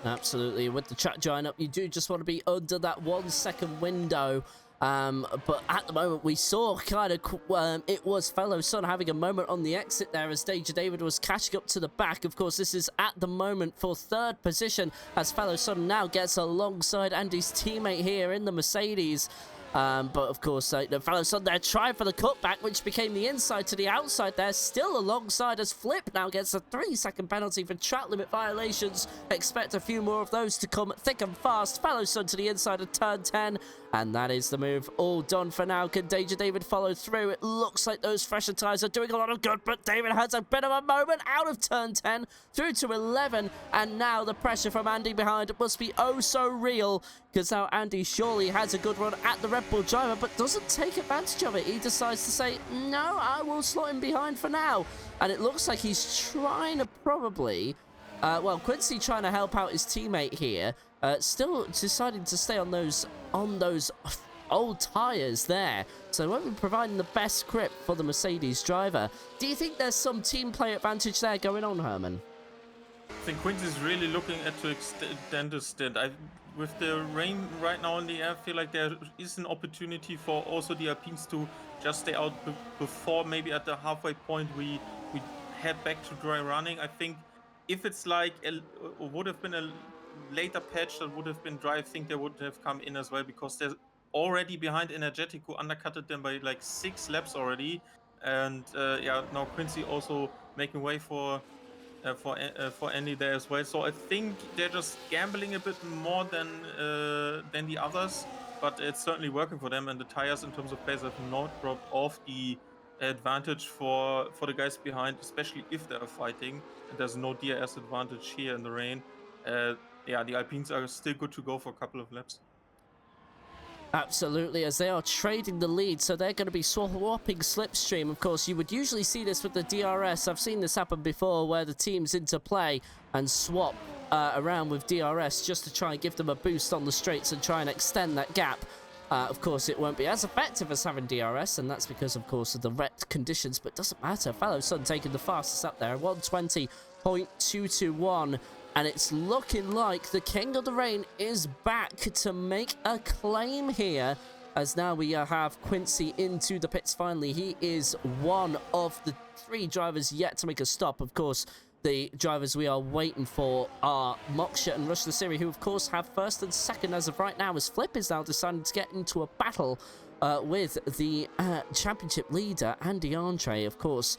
Absolutely. With the track drying up, you do just want to be under that 1 second window. But at the moment, we saw kind of, it was Fellow Son having a moment on the exit there as Danger David was catching up to the back. Of course, this is at the moment for 3rd position as Fellow Son now gets alongside Andy's teammate here in the Mercedes. But of course, the Fellow Son there tried for the cutback, which became the inside to the outside there, still alongside as Flip now gets a 3-second penalty for track limit violations. Expect a few more of those to come thick and fast. Fellow Son to the inside of turn 10, and that is the move all done for now. Can Danger David follow through? It looks like those fresher tyres are doing a lot of good, but David has a bit of a moment out of turn 10 through to 11, and now the pressure from Andy behind must be oh so real, because now Andy surely has a good run at the Red Bull driver, but doesn't take advantage of it. He decides to say, no, I will slot him behind for now. And it looks like he's trying to probably, well, Quincy trying to help out his teammate here, still deciding to stay on those old tyres there, so they won't be providing the best grip for the Mercedes driver. Do you think there's some team play advantage there going on, Herman? I think Quincy's really looking at to extend the stint. With the rain right now in the air, I feel like there is an opportunity for also the Alpines to just stay out before maybe at the halfway point we head back to dry running. I think if it's like would have been a later patch that would have been dry, I think they would have come in as well, because they're already behind Energetic, who undercutted them by like 6 laps already. And yeah, now Quincy also making way for Andy there as well. So I think they're just gambling a bit more than the others, but it's certainly working for them. And the tires in terms of pace have not dropped off the advantage for the guys behind, especially if they're fighting. And there's no DRS advantage here in the rain. Yeah, the Alpines are still good to go for a couple of laps. Absolutely, as they are trading the lead, so they're going to be swapping slipstream. Of course, you would usually see this with the DRS. I've seen this happen before, where the teams interplay and swap around with DRS just to try and give them a boost on the straights and try and extend that gap. Of course, it won't be as effective as having DRS, and that's because, of course, of the wet conditions, but it doesn't matter. Fellow Sun taking the fastest up there, 120.221. And it's looking like the King of the Rain is back to make a claim here, as now we have Quincy into the pits finally. He is one of the 3 drivers yet to make a stop. Of course, the drivers we are waiting for are Moksha and Rush Lasiri, who of course have first and second as of right now, as Flip is now deciding to get into a battle with the championship leader, Andy Andre. Of course,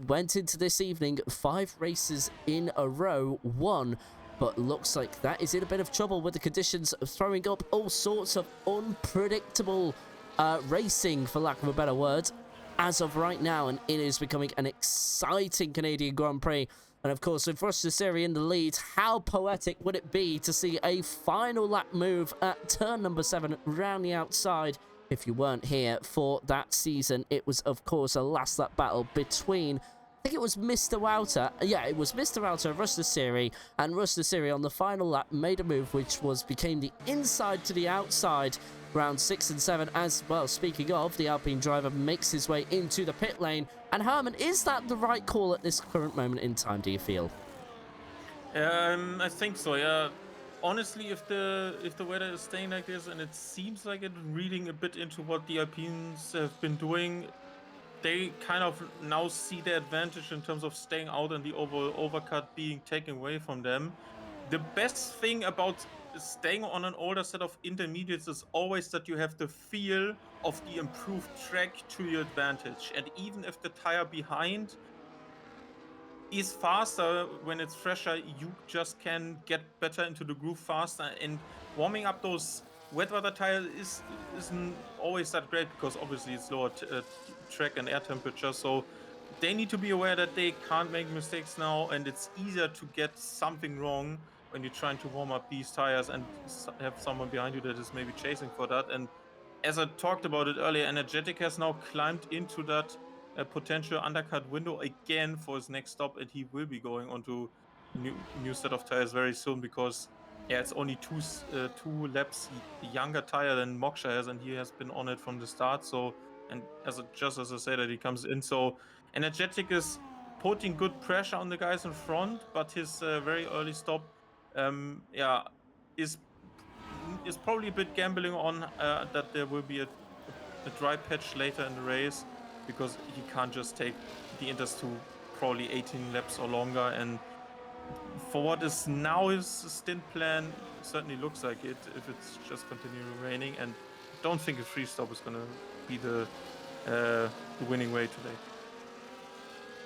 went into this evening 5 races in a row, won, but looks like that is in a bit of trouble with the conditions throwing up all sorts of unpredictable racing, for lack of a better word, as of right now, and it is becoming an exciting Canadian Grand Prix. And of course, with Rush Lasiri in the lead, how poetic would it be to see a final lap move at turn number 7 round the outside? If you weren't here for that season, it was, of course, a last lap battle between, I think it was Mr. Wouter. Yeah, it was Mr. Wouter, Rush Lasiri, and Rush Lasiri on the final lap made a move which became the inside to the outside, round 6 and 7. As well, speaking of, the Alpine driver makes his way into the pit lane. And Herman, is that the right call at this current moment in time, do you feel? I think so, yeah. Honestly, if the weather is staying like this, and it seems like it, reading a bit into what the Alpines have been doing, they kind of now see the advantage in terms of staying out and the overcut being taken away from them. The best thing about staying on an older set of intermediates is always that you have the feel of the improved track to your advantage. And even if the tire behind is faster when it's fresher, you just can get better into the groove faster. And warming up those wet weather tires isn't always that great, because obviously it's lower track and air temperature. So they need to be aware that they can't make mistakes now, and it's easier to get something wrong when you're trying to warm up these tires and have someone behind you that is maybe chasing for that. And as I talked about it earlier, Energetic has now climbed into that potential undercut window again for his next stop, and he will be going onto a new set of tires very soon, because yeah, it's only two laps younger tire than Moksha has, and he has been on it from the start. So, and just as I said, that he comes in, so Energetic is putting good pressure on the guys in front, but his very early stop, yeah, is probably a bit gambling on that there will be a dry patch later in the race, because he can't just take the Inters to probably 18 laps or longer. And for what is now his stint plan, certainly looks like it, if it's just continuing raining. And don't think a free stop is going to be the winning way today.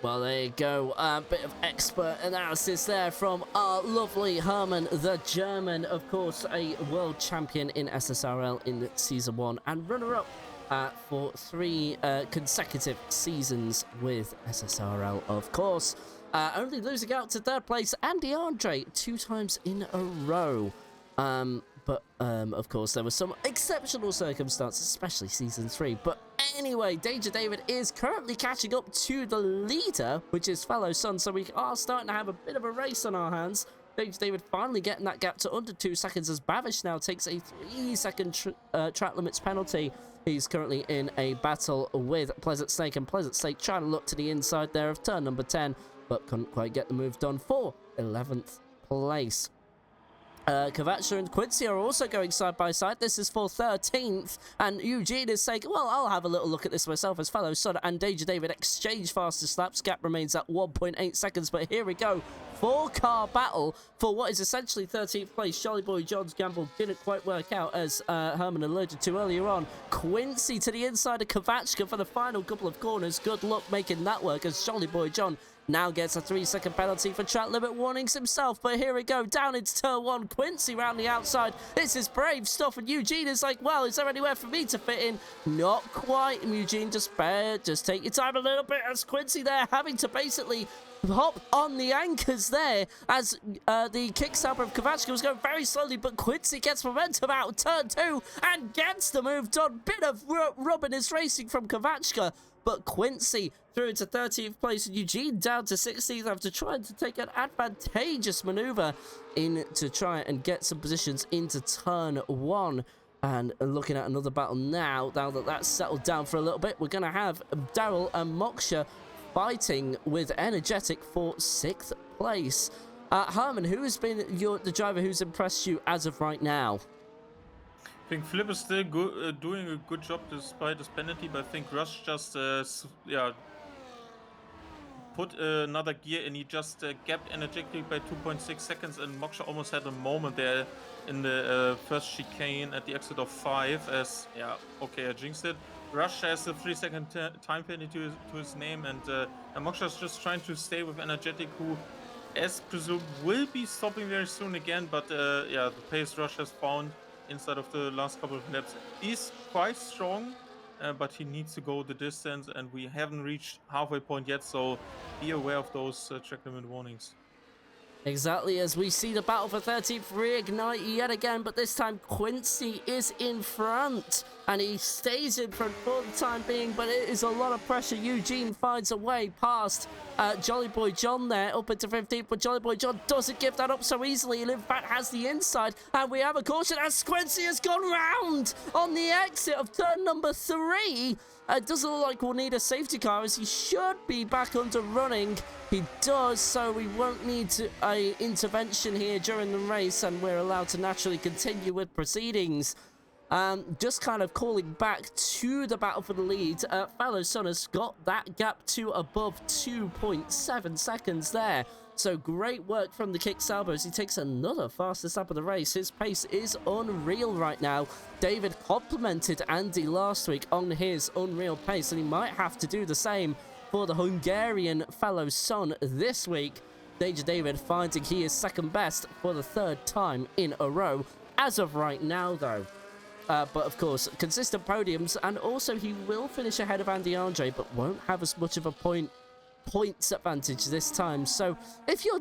Well, there you go. A bit of expert analysis there from our lovely Herman, the German, of course, a world champion in SSRL in Season 1 and runner-up for 3 consecutive seasons with SSRL, of course. Only losing out to 3rd place, Andy Andre, 2 times in a row. But of course, there were some exceptional circumstances, especially Season 3. But anyway, Danger David is currently catching up to the leader, which is Fellow Sun. So we are starting to have a bit of a race on our hands. David finally getting that gap to under 2 seconds as Bavish now takes a 3-second track limits penalty. He's currently in a battle with Pleasant Snake, and Pleasant Snake trying to look to the inside there of turn number 10, but couldn't quite get the move done for 11th place. Kavacha and Quincy are also going side by side. This is for 13th, and Eugene is saying, well, I'll have a little look at this myself, as fellow Son and Danger David exchange fastest laps. Gap remains at 1.8 seconds, but here we go. 4-car battle for what is essentially 13th place. Jolly Boy John's gamble didn't quite work out, as Herman alluded to earlier on. Quincy to the inside of Kavachka for the final couple of corners. Good luck making that work, as Jolly Boy John now gets a 3-second penalty for track limit warnings himself. But here we go, down into turn 1. Quincy round the outside. This is brave stuff, and Eugene is like, well, is there anywhere for me to fit in? Not quite. And Eugene, just take your time a little bit, as Quincy there having to basically hop on the anchors there, as the kickstarter of Kavachka was going very slowly, but Quincy gets momentum out of turn 2 and gets the move done. Bit of rubbing his racing from Kavachka, but Quincy through into 13th place, and Eugene down to 16th after trying to take an advantageous maneuver in to try and get some positions into turn 1. And looking at another battle now that that's settled down for a little bit, we're going to have Daryl and Moksha fighting with Energetic for 6th place. Herman, who has been the driver who's impressed you as of right now? I think Flip is still doing a good job despite his penalty, but I think Rush just put another gear in. He just gapped Energetic by 2.6 seconds, and Moksha almost had a moment there in the first chicane at the exit of 5 as, I jinxed it. Rush has a 3-second time penalty to his name, and Moksha is just trying to stay with Energetic, who, as presumed, will be stopping very soon again, but the pace Rush has found inside of the last couple of laps is quite strong, but he needs to go the distance, and we haven't reached halfway point yet, so be aware of those track limit warnings. Exactly, as we see the battle for 13th reignite yet again, but this time Quincy is in front, and he stays in front for the time being, but it is a lot of pressure. Eugene finds a way past Jolly Boy John there, up into 15th, but Jolly Boy John doesn't give that up so easily, and in fact has the inside, and we have a caution as Quincy has gone round on the exit of turn number 3. It doesn't look like we'll need a safety car, as he should be back under running. He does, so we won't need a intervention here during the race, and we're allowed to naturally continue with proceedings. Just kind of calling back to the battle for the lead. Fellow Son has got that gap to above 2.7 seconds there. So great work from the Kick-Sauber as he takes another fastest lap of the race. His pace is unreal right now. David complimented Andy last week on his unreal pace, and he might have to do the same for the Hungarian Fellow Son this week. Danger David finding he is second best for the 3rd time in a row as of right now, though. But of course, consistent podiums, and also he will finish ahead of Andy Andre, but won't have as much of a points advantage this time. So if you're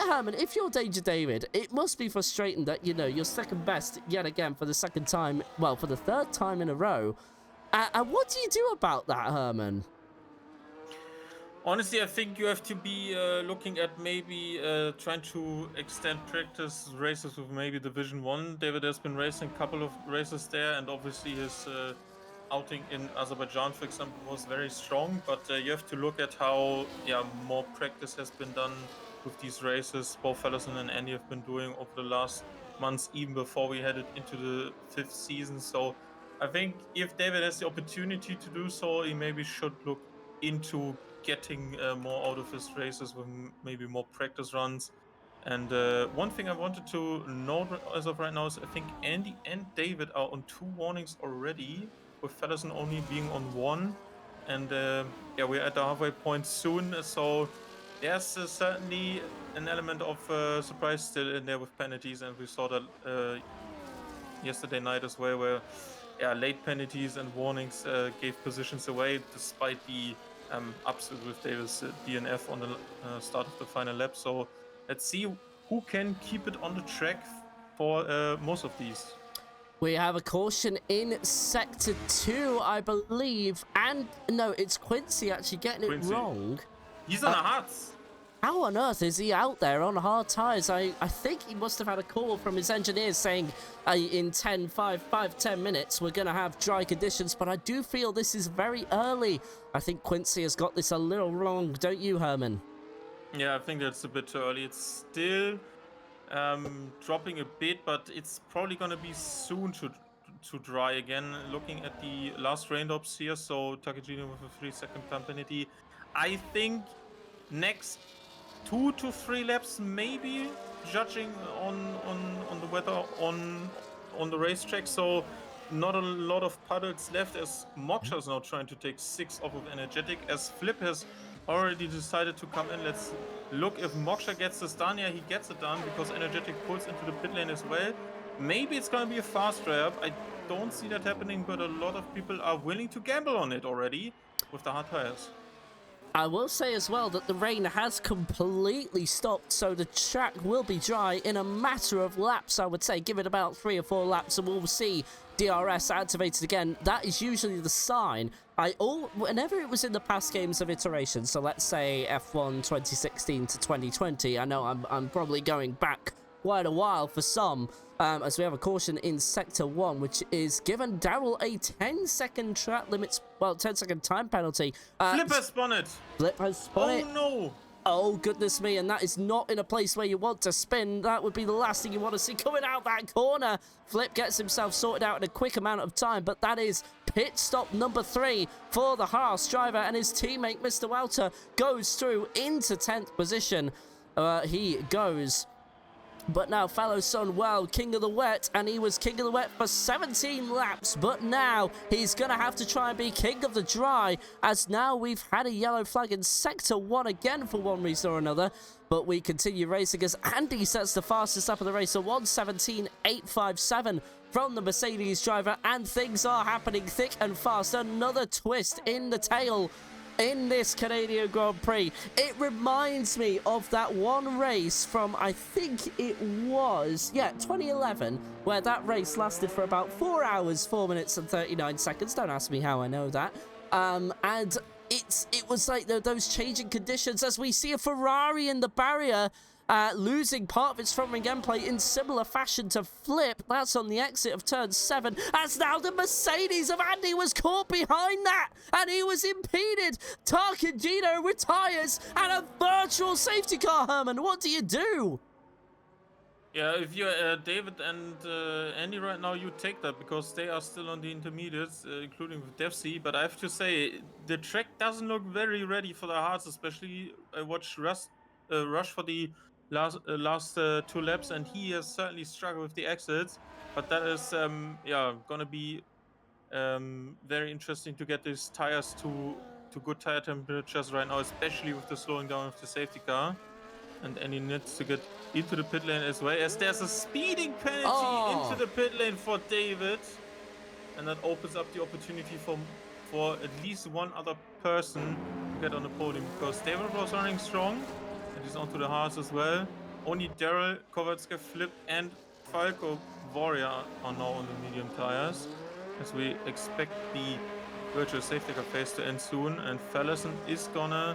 Herman, if you're Danger David, it must be frustrating that, you know, you're second best yet again for the 2nd time, well, for the 3rd time in a row. And what do you do about that, Herman? Honestly, I think you have to be looking at maybe trying to extend practice races with maybe Division 1. David has been racing a couple of races there, and obviously his outing in Azerbaijan, for example, was very strong, but you have to look at how more practice has been done with these races. Both Fellowson and Andy have been doing over the last months, even before we headed into the 5th season. So I think if David has the opportunity to do so, he maybe should look into getting more out of his races with maybe more practice runs. And one thing I wanted to note as of right now is I think Andy and David are on 2 warnings already, with Feddersen only being on 1. And we're at the halfway point soon, so there's certainly an element of surprise still in there with penalties, and we saw that yesterday night as well, where late penalties and warnings gave positions away, despite the ups with Davis DNF on the start of the final lap. So let's see who can keep it on the track for most of these. We have a caution in Sector 2, I believe. And no, it's Quincy actually getting it wrong. He's on a Hearts. How on earth is he out there on hard tyres? I think he must have had a call from his engineers saying in 10 minutes we're going to have dry conditions, but I do feel this is very early. I think Quincy has got this a little wrong, don't you, Herman? Yeah, I think that's a bit too early. It's still dropping a bit, but it's probably going to be soon to dry again. Looking at the last raindrops here, so Takejino with a 3-second time penalty. I think next 2 to 3 laps, maybe, judging on the weather on the racetrack. So not a lot of puddles left, as Moksha is now trying to take 6 off of Energetic, as Flip has already decided to come in. Let's look if Moksha gets this done. Yeah, he gets it done because Energetic pulls into the pit lane as well. Maybe it's going to be a fast dry-up. I don't see that happening, but a lot of people are willing to gamble on it already with the hard tires. I will say as well that the rain has completely stopped, so the track will be dry in a matter of laps, I would say. Give it about 3 or 4 laps and we'll see DRS activated again. That is usually the sign. Whenever it was in the past games of iteration, so let's say F1 2016 to 2020, I know I'm probably going back quite a while for some, as we have a caution in Sector 1, which is given Daryl a 10-second track limits, well, 10-second time penalty. Flip has spun it. Flip has spun it. Oh, no. Oh, goodness me, and that is not in a place where you want to spin. That would be the last thing you want to see coming out that corner. Flip gets himself sorted out in a quick amount of time, but that is pit stop number 3 for the Haas driver, and his teammate, Mr. Welter, goes through into 10th position. He goes... But now Fellow Son, well, king of the wet, and he was king of the wet for 17 laps, but now he's going to have to try and be king of the dry, as now we've had a yellow flag in Sector 1 again for one reason or another. But we continue racing as Andy sets the fastest lap of the race, a 1:17.857 from the Mercedes driver, and things are happening thick and fast. Another twist in the tail in this Canadian Grand Prix. It reminds me of that one race from, I think it was, 2011, where that race lasted for about 4 hours, 4 minutes and 39 seconds. Don't ask me how I know that. And it was like those changing conditions as we see a Ferrari in the barrier, losing part of its front-wing end plate in similar fashion to Flip. That's on the exit of turn 7, as now the Mercedes of Andy was caught behind that, and he was impeded. Tarkingino retires, and a virtual safety car, Herman. What do you do? Yeah, if you're David and Andy right now, you take that because they are still on the intermediates, including with DevC. But I have to say, the track doesn't look very ready for the hards, especially I watched Rush for the last 2 laps, and he has certainly struggled with the exits. But that is, gonna be very interesting to get these tires to good tire temperatures right now, especially with the slowing down of the safety car. And Andy needs to get into the pit lane as well, as there's a speeding penalty into the pit lane for David. And that opens up the opportunity for at least one other person to get on the podium, because David was running strong and he's onto the Haas as well. Only Daryl, Kovalska, Flip and Falco Warrior are now on the medium tires, as we expect the virtual safety car phase to end soon, and Fallison is gonna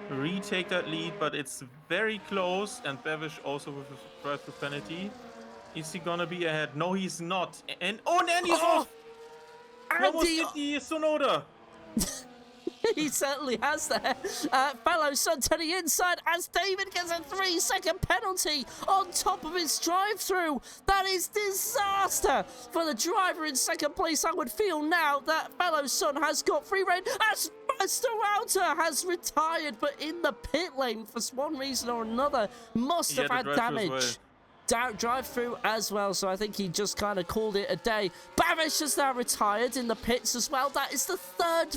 retake that lead, but it's very close, and Bevish also with a drive-through penalty. Is he gonna be ahead? No, he's not. And he's off! Almost hit the Sonoda. He certainly has there. Fellow Son to the inside as David gets a 3-second penalty on top of his drive-through. That is disaster for the driver in second place. I would feel now that Fellow Son has got free rein as Mr. Router has retired, but in the pit lane for one reason or another must have had damage. Drive-through as well, so I think he just kind of called it a day. Bavish has now retired in the pits as well. That is the third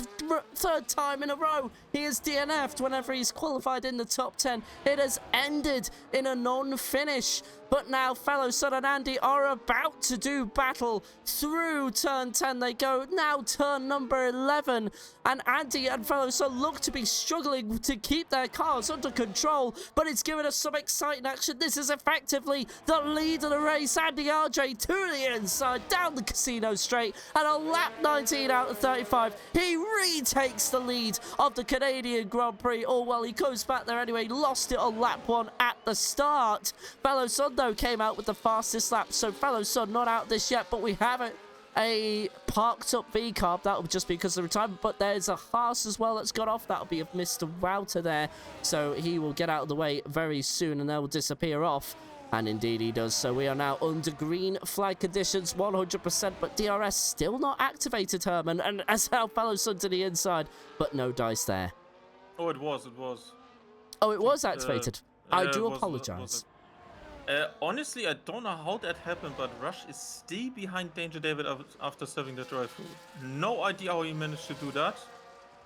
time in a row he has DNF'd whenever he's qualified in the top 10. It has ended in a non-finish. But now Fellow Son and Andy are about to do battle through turn 10. They go now turn number 11. And Andy and Fellow Son look to be struggling to keep their cars under control. But it's given us some exciting action. This is effectively the lead of the race. Andy RJ to the inside, down the casino straight, and on lap 19 out of 35, he retakes the lead of the Canadian Grand Prix. Oh, well, he goes back there anyway, lost it on lap 1 at the start. Fellow Sun, though, came out with the fastest lap, so Fellow Sun not out this yet, but we have a parked up V-carb. That'll just be because of the retirement, but there's a Haas as well that's got off. That'll be Mr. Router there, so he will get out of the way very soon and they'll disappear off. And indeed he does. So we are now under green flag conditions 100%, but DRS still not activated, Herman, and as our Fellow Sun to the inside, but no dice there. Oh, it was. Oh, it was activated. I do apologize. Honestly, I don't know how that happened, but Rush is still behind Danger David after serving the drive-through. No idea how he managed to do that,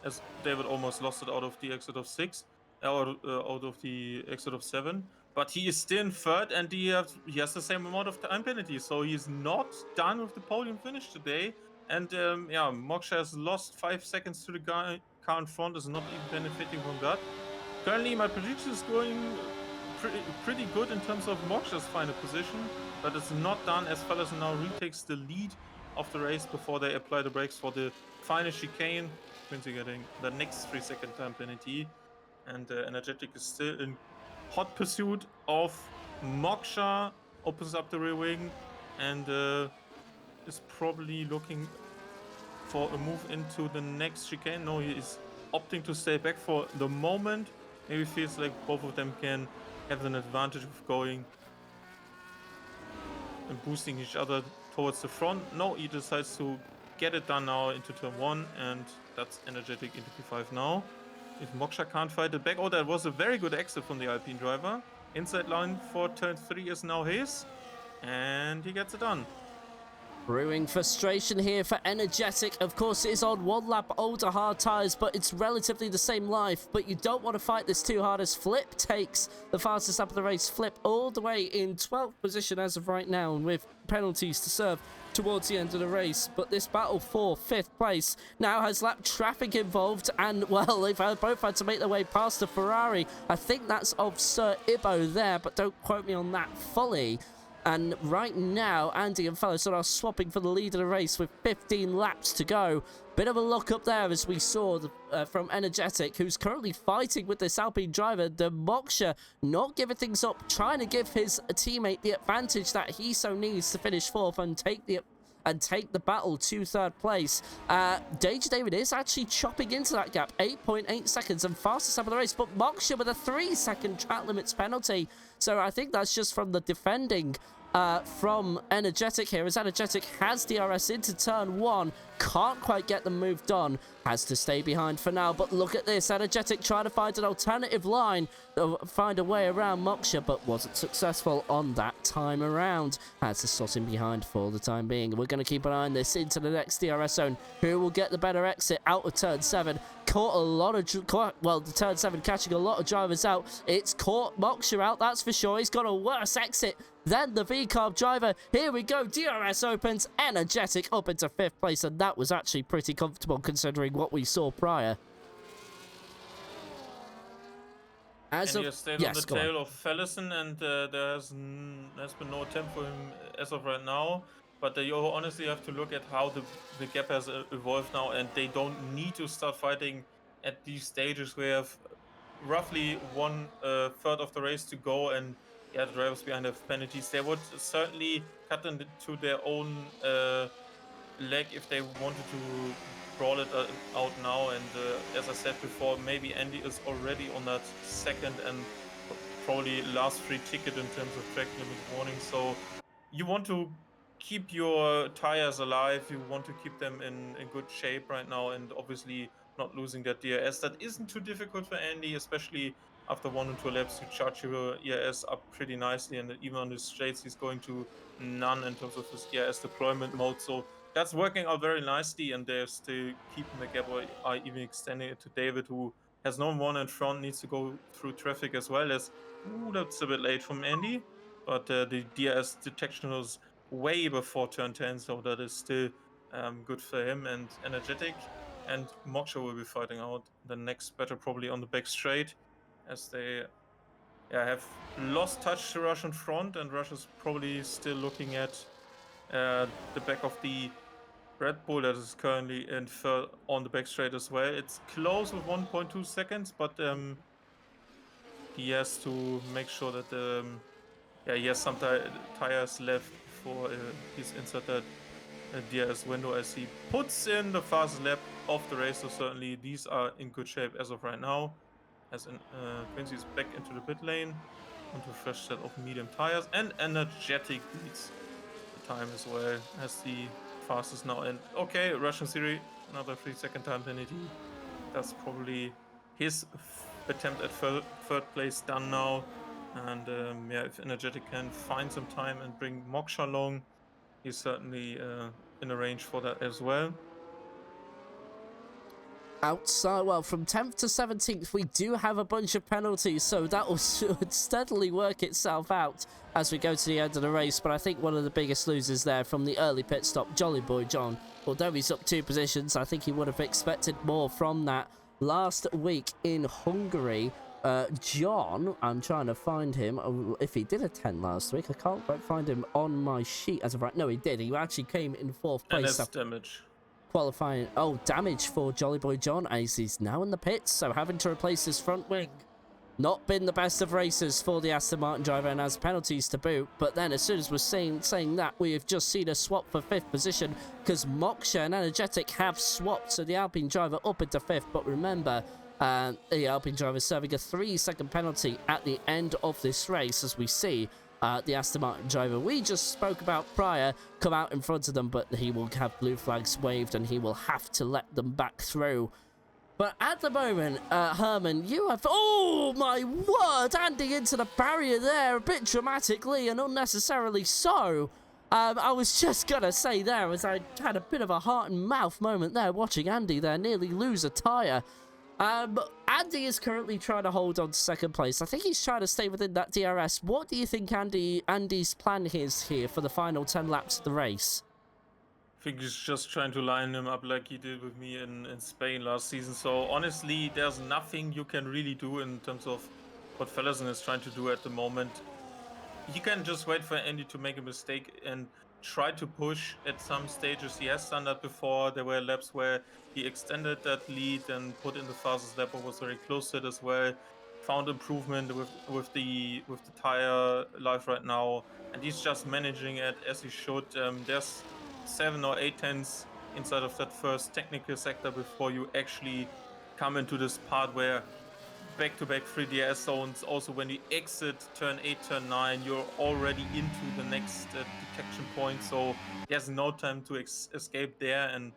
as David almost lost it out of the exit of 6, out of the exit of 7. But he is still in third, and he has the same amount of time penalty, so he's not done with the podium finish today. And yeah, Moksha has lost 5 seconds to the car in front, is not even benefiting from that. Currently, my prediction is going pretty good in terms of Moksha's final position, but it's not done as Fellas now retakes the lead of the race before they apply the brakes for the final chicane. Quincy getting the next 3-second time penalty, and Energetic is still in hot pursuit of Moksha. Opens up the rear wing and is probably looking for a move into the next chicane. No, he is opting to stay back for the moment. Maybe feels like both of them can have an advantage of going and boosting each other towards the front. No, he decides to get it done now into turn 1, and that's Energetic into P5 now. If Moksha can't fight it back. Oh, that was a very good exit from the Alpine driver. Inside line for turn 3 is now his, and he gets it done. Brewing frustration here for Energetic. Of course, it is on 1 lap older hard tyres, but it's relatively the same life. But you don't want to fight this too hard as Flip takes the fastest lap of the race. Flip all the way in 12th position as of right now, and with penalties to serve towards the end of the race. But this battle for 5th place now has lap traffic involved, and well, they've both had to make their way past the Ferrari. I think that's of Sir Ibo there, but don't quote me on that fully. And right now, Andy and Fellow Sun are swapping for the lead of the race with 15 laps to go. Bit of a lock up there, as we saw from Energetic, who's currently fighting with this Alpine driver, the Moksha, not giving things up, trying to give his teammate the advantage that he so needs to finish 4th and take the battle to 3rd place. Danger David is actually chopping into that gap, 8.8 seconds and fastest lap of the race, but Moksha with a 3-second track limits penalty. So I think that's just from the defending from Energetic here, as Energetic has DRS into turn 1, can't quite get them moved on, has to stay behind for now. But look at this, Energetic trying to find an alternative line, find a way around Moksha, but wasn't successful on that time around. Has to slot in behind for the time being. We're going to keep an eye on this into the next DRS zone. Who will get the better exit out of turn 7? Caught a lot of, well, the turn 7 catching a lot of drivers out. It's caught Moksha out, that's for sure. He's got a worse exit than the V-carb driver. Here we go, DRS opens, Energetic up into 5th place, and that was actually pretty comfortable considering what we saw prior. And he has stayed on the tail of Fellison, and there's been no attempt for him as of right now. But you honestly have to look at how the gap has evolved now, and they don't need to start fighting at these stages. We have roughly 1/3 of the race to go, and yeah, the drivers behind have penalties. They would certainly cut into their own leg if they wanted to brawl it out now. And as I said before, maybe Andy is already on that 2nd and probably last free ticket in terms of track limit warning. So you want to keep your tires alive, you want to keep them in good shape right now, and obviously not losing that DRS. That isn't too difficult for Andy, especially after 1 and 2 laps. You charge your ERS up pretty nicely, and even on the straights he's going to none in terms of his ERS deployment mode. So that's working out very nicely, and they're still keeping the gap, or are even extending it to David, who has no one in front, needs to go through traffic as well as. Ooh, that's a bit late from Andy, but the DRS detection was way before turn 10, so that is still good for him and Energetic. And Moksha will be fighting out the next battle probably on the back straight, as they yeah, have lost touch to Russian front, and Russia's probably still looking at the back of the Red Bull that is currently in third on the back straight as well. It's close with 1.2 seconds, but he has to make sure that yeah, he has some tires left before he's inside that DRS window as he puts in the fastest lap of the race. So certainly these are in good shape as of right now. As in Quincy is back into the pit lane onto a fresh set of medium tires, and energetic beats the time as well as the fastest now. And okay, Russian Siri, another 3-second time penalty. That's probably his attempt at third place done now. And yeah, if Energetic can find some time and bring Moksha along, he's certainly in a range for that as well. Outside, well, from 10th to 17th, we do have a bunch of penalties, so that will should steadily work itself out as we go to the end of the race. But I think one of the biggest losers there from the early pit stop, Jolly Boy John, although he's up 2 positions, I think he would have expected more from that last week in Hungary. John, I'm trying to find him. If he did attend last week, I can't quite find him on my sheet as of right. No, he did. He actually came in 4th place. And that's damage. Qualifying, damage for Jolly Boy John as he's now in the pits, so having to replace his front wing. Not been the best of races for the Aston Martin driver and has penalties to boot, but then as soon as we're saying that, we have just seen a swap for 5th position because Moksha and Energetic have swapped, so the Alpine driver up into 5th, but remember, the Alpine driver is serving a 3-second penalty at the end of this race as we see the Aston Martin driver we just spoke about prior come out in front of them, but he will have blue flags waved and he will have to let them back through. But at the moment, Herman, you have... Oh, my word! Andy into the barrier there, a bit dramatically and unnecessarily so. I was just going to say there, as I had a bit of a heart and mouth moment there, watching Andy there nearly lose a tyre. Andy is currently trying to hold on to 2nd place. I think he's trying to stay within that DRS. What do you think Andy's plan is here for the final 10 laps of the race? I think he's just trying to line him up like he did with me in Spain last season. So honestly, there's nothing you can really do in terms of what Fellesen is trying to do at the moment. He can just wait for Andy to make a mistake and try to push at some stages. He has done that before. There were laps where he extended that lead and put in the fastest lap, or was very close to it as well. Found improvement with the tire life right now, and he's just managing it as he should. There's 7 or 8 tenths inside of that first technical sector before you actually come into this part where back-to-back 3DS zones. Also, when you exit turn 8, turn 9, you're already into the next detection point, so there's no time to escape there. And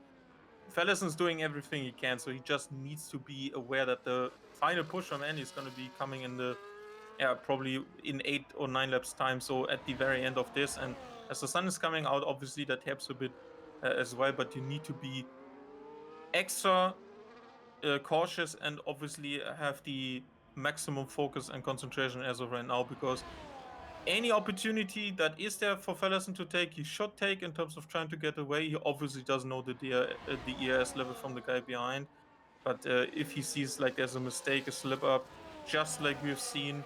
Fellesen's doing everything he can, so he just needs to be aware that the final push from Andy is going to be coming in the probably in 8 or 9 laps time, so at the very end of this. And as the sun is coming out, obviously that helps a bit as well, but you need to be extra cautious and obviously have the maximum focus and concentration as of right now, because any opportunity that is there for Fellesen to take, he should take in terms of trying to get away. He obviously doesn't know the ERS level from the guy behind, but if he sees like there's a mistake, a slip up, just like we've seen,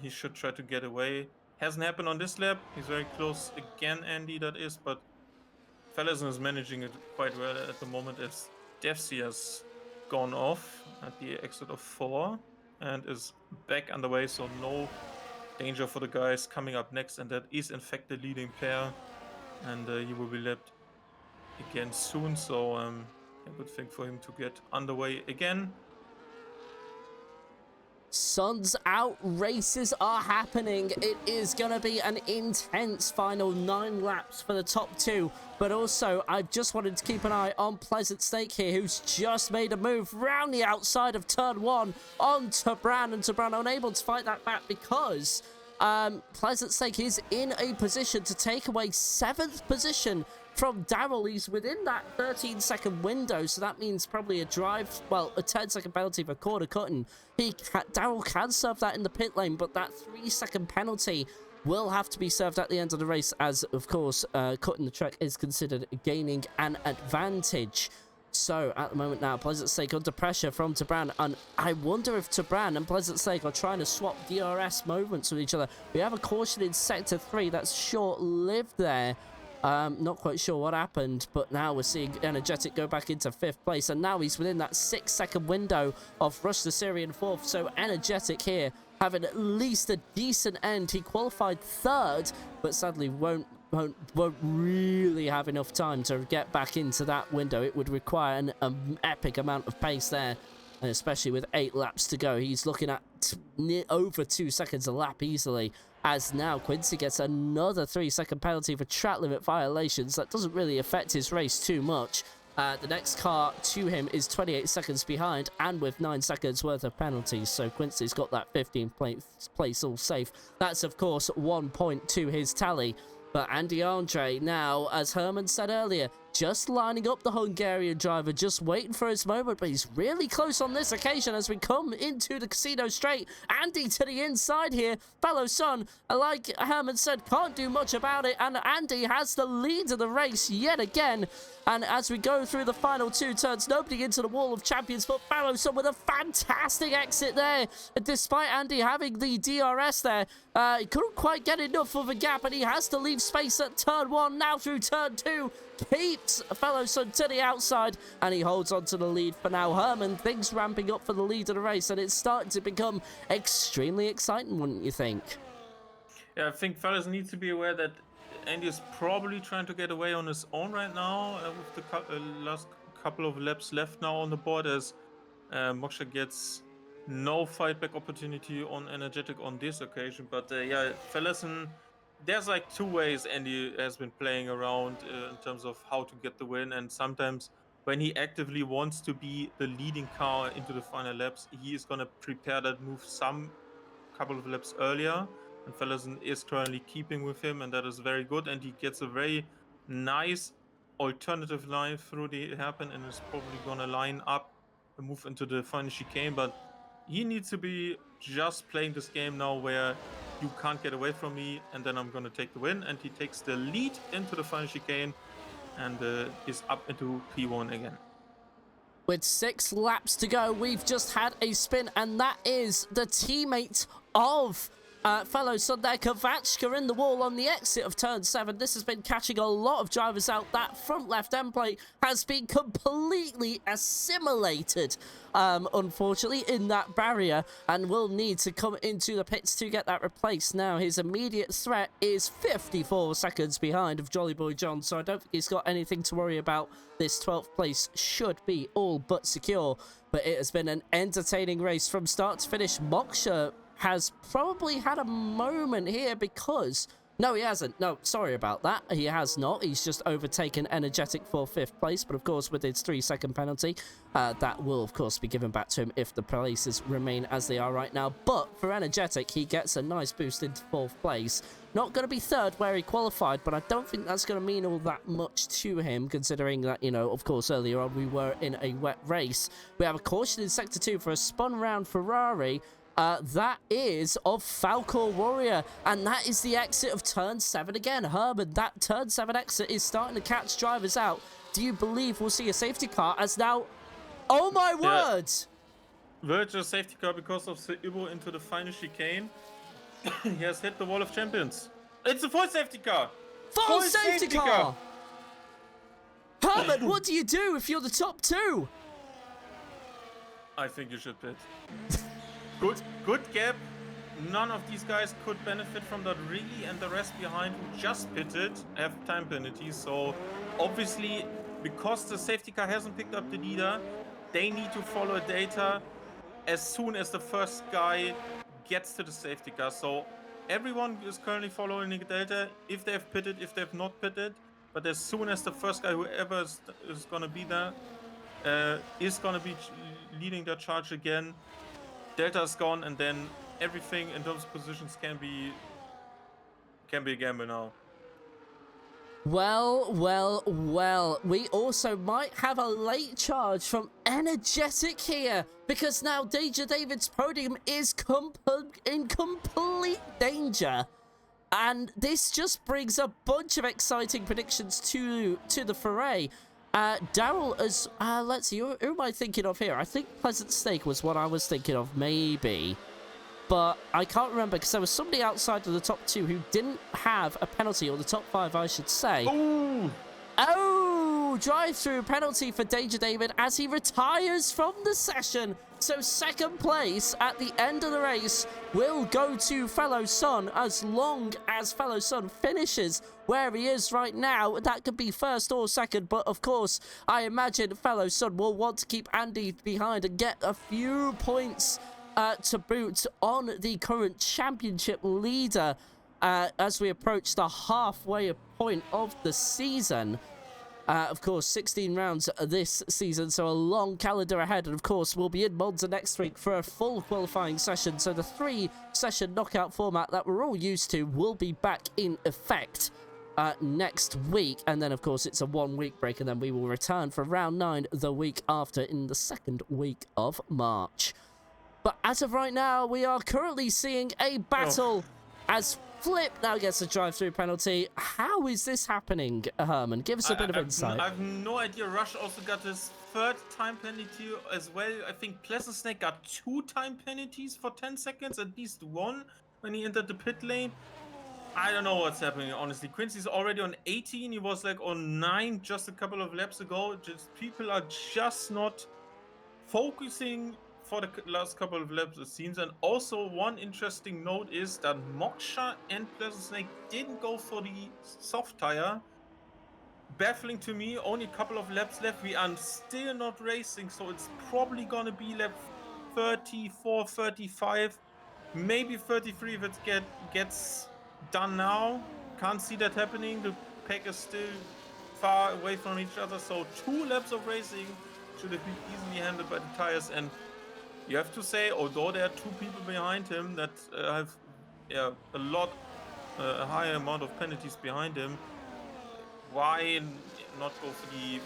he should try to get away. Hasn't happened on this lap. He's very close again, Andy, that is, but Fellesen is managing it quite well at the moment as Devsy has gone off at the exit of 4 and is back underway, so no danger for the guys coming up next, and that is in fact the leading pair, and he will be lapped again soon, so a good thing for him to get underway again. Sun's out, races are happening. It is going to be an intense final 9 laps for the top 2. But also, I just wanted to keep an eye on Pleasant Snake here, who's just made a move round the outside of turn 1 onto Bran, and Bran unable to fight that back because Pleasant Snake is in a position to take away 7th position from Daryl. He's within that 13-second window, so that means probably a 10-second penalty for corner cutting. Daryl can serve that in the pit lane, but that 3-second penalty will have to be served at the end of the race, as of course cutting the track is considered gaining an advantage. So at the moment now, Pleasant Stake under pressure from Tabran, and I wonder if Tabran and Pleasant Stake are trying to swap DRS moments with each other. We have a caution in Sector 3 that's short-lived there. Not quite sure what happened, but now we're seeing Energetic go back into 5th place, and now he's within that 6-second window of Rush the Syrian 4th. So Energetic here having at least a decent end. He qualified 3rd, but sadly won't really have enough time to get back into that window. It would require an epic amount of pace there, and especially with 8 laps to go. He's looking at over 2 seconds a lap easily, as now Quincy gets another 3-second penalty for track limit violations. That doesn't really affect his race too much. The next car to him is 28 seconds behind, and with 9 seconds worth of penalties. So Quincy's got that 15th place all safe. That's, of course, 1 point to his tally. But Andy Andre now, as Herman said earlier, just lining up the Hungarian driver, just waiting for his moment, but he's really close on this occasion as we come into the casino straight. Andy to the inside here, fellow son, like Herman said, can't do much about it, and Andy has the lead of the race yet again. And as we go through the final 2 turns, nobody into the wall of champions, but fellow son with a fantastic exit there. Despite Andy having the DRS there, he couldn't quite get enough of a gap, and he has to leave space at turn 1, now through turn 2. Keeps fellow son to the outside, and he holds on to the lead for now. Herman, things ramping up for the lead of the race, and it's starting to become extremely exciting, wouldn't you think? Yeah, I think fellas need to be aware that Andy is probably trying to get away on his own right now, with the last couple of laps left now on the board, as Moksha gets no fight back opportunity on Energetic on this occasion. But yeah, fellas, there's like 2 ways Andy has been playing around in terms of how to get the win, and sometimes when he actively wants to be the leading car into the final laps, he is going to prepare that move some couple of laps earlier, and Fellesen is currently keeping with him, and that is very good, and he gets a very nice alternative line through the hairpin and is probably going to line up and move into the final chicane. But he needs to be just playing this game now where you can't get away from me, and then I'm going to take the win. And he takes the lead into the final chicane and is up into P1 again. With 6 laps to go, we've just had a spin, and that is the teammate of fellow Sundar Kovachka in the wall on the exit of turn 7. This has been catching a lot of drivers out. That front left end plate has been completely assimilated, unfortunately, in that barrier, and will need to come into the pits to get that replaced. Now, his immediate threat is 54 seconds behind of Jolly Boy John, so I don't think he's got anything to worry about. This 12th place should be all but secure, but it has been an entertaining race from start to finish. Moksha has probably had a moment here because... No, he hasn't. No, sorry about that. He has not. He's just overtaken Energetic for 5th place, but of course with his 3-second penalty, that will of course be given back to him if the places remain as they are right now. But for Energetic, he gets a nice boost into 4th place. Not going to be 3rd where he qualified, but I don't think that's going to mean all that much to him, considering that, you know, of course earlier on we were in a wet race. We have a caution in Sector 2 for a spun round Ferrari. That is of Falcor Warrior, and that is the exit of turn 7 again. Herman, that turn 7 exit is starting to catch drivers out. Do you believe we'll see a safety car as now... Oh my word! Virtual safety car because of the Ibo into the final chicane. He has hit the wall of champions. It's a full safety car! Full safety car! Herman, what do you do if you're the top 2? I think you should pit. Good gap. None of these guys could benefit from that really, and the rest behind who just pitted have time penalties. So obviously, because the safety car hasn't picked up the leader, they need to follow data as soon as the first guy gets to the safety car. So everyone is currently following the data if they've pitted, if they've not pitted. But as soon as the first guy, whoever is going to be there, is going to be leading the charge again, Delta's gone, and then everything in those positions can be a gamble now. Well. We also might have a late charge from Energetic here, because now Deja David's podium is in complete danger. And this just brings a bunch of exciting predictions to the foray. Daryl is, let's see, who am I thinking of here? I think Pleasant Snake was what I was thinking of, maybe. But I can't remember, because there was somebody outside of the top 2 who didn't have a penalty, or the top 5, I should say. Ooh. Oh, drive-through penalty for Danger David as he retires from the session. So second place at the end of the race will go to Fellow Son, as long as Fellow Son finishes where he is right now. That could be first or second, but of course, I imagine Fellow Son will want to keep Andy behind and get a few points to boot on the current championship leader as we approach the halfway point of the season. Of course, 16 rounds this season, so a long calendar ahead. And of course, we'll be in Monza next week for a full qualifying session. So the 3-session knockout format that we're all used to will be back in effect next week. And then, of course, it's a 1-week break, and then we will return for round 9 the week after in the second week of March. But as of right now, we are currently seeing a battle as Flip now gets a drive-through penalty. How is this happening, Herman? Give us a bit of insight. I have no idea. Rush also got his 3rd time penalty as well. I think Pleasant Snake got 2 time penalties for 10 seconds, at least 1 when he entered the pit lane. I don't know what's happening, honestly. Quincy's already on 18. He was like on 9 just a couple of laps ago. Just people are just not focusing for the last couple of laps, it seems. And also one interesting note is that Moksha and Pleasant Snake didn't go for the soft tire. Baffling to me, only a couple of laps left. We are still not racing, so it's probably gonna be lap 34, 35, maybe 33 if it gets done now. Can't see that happening. The pack is still far away from each other, so 2 laps of racing should have been easily handled by the tires. And you have to say, although there are 2 people behind him that have a higher amount of penalties behind him, why not go for the,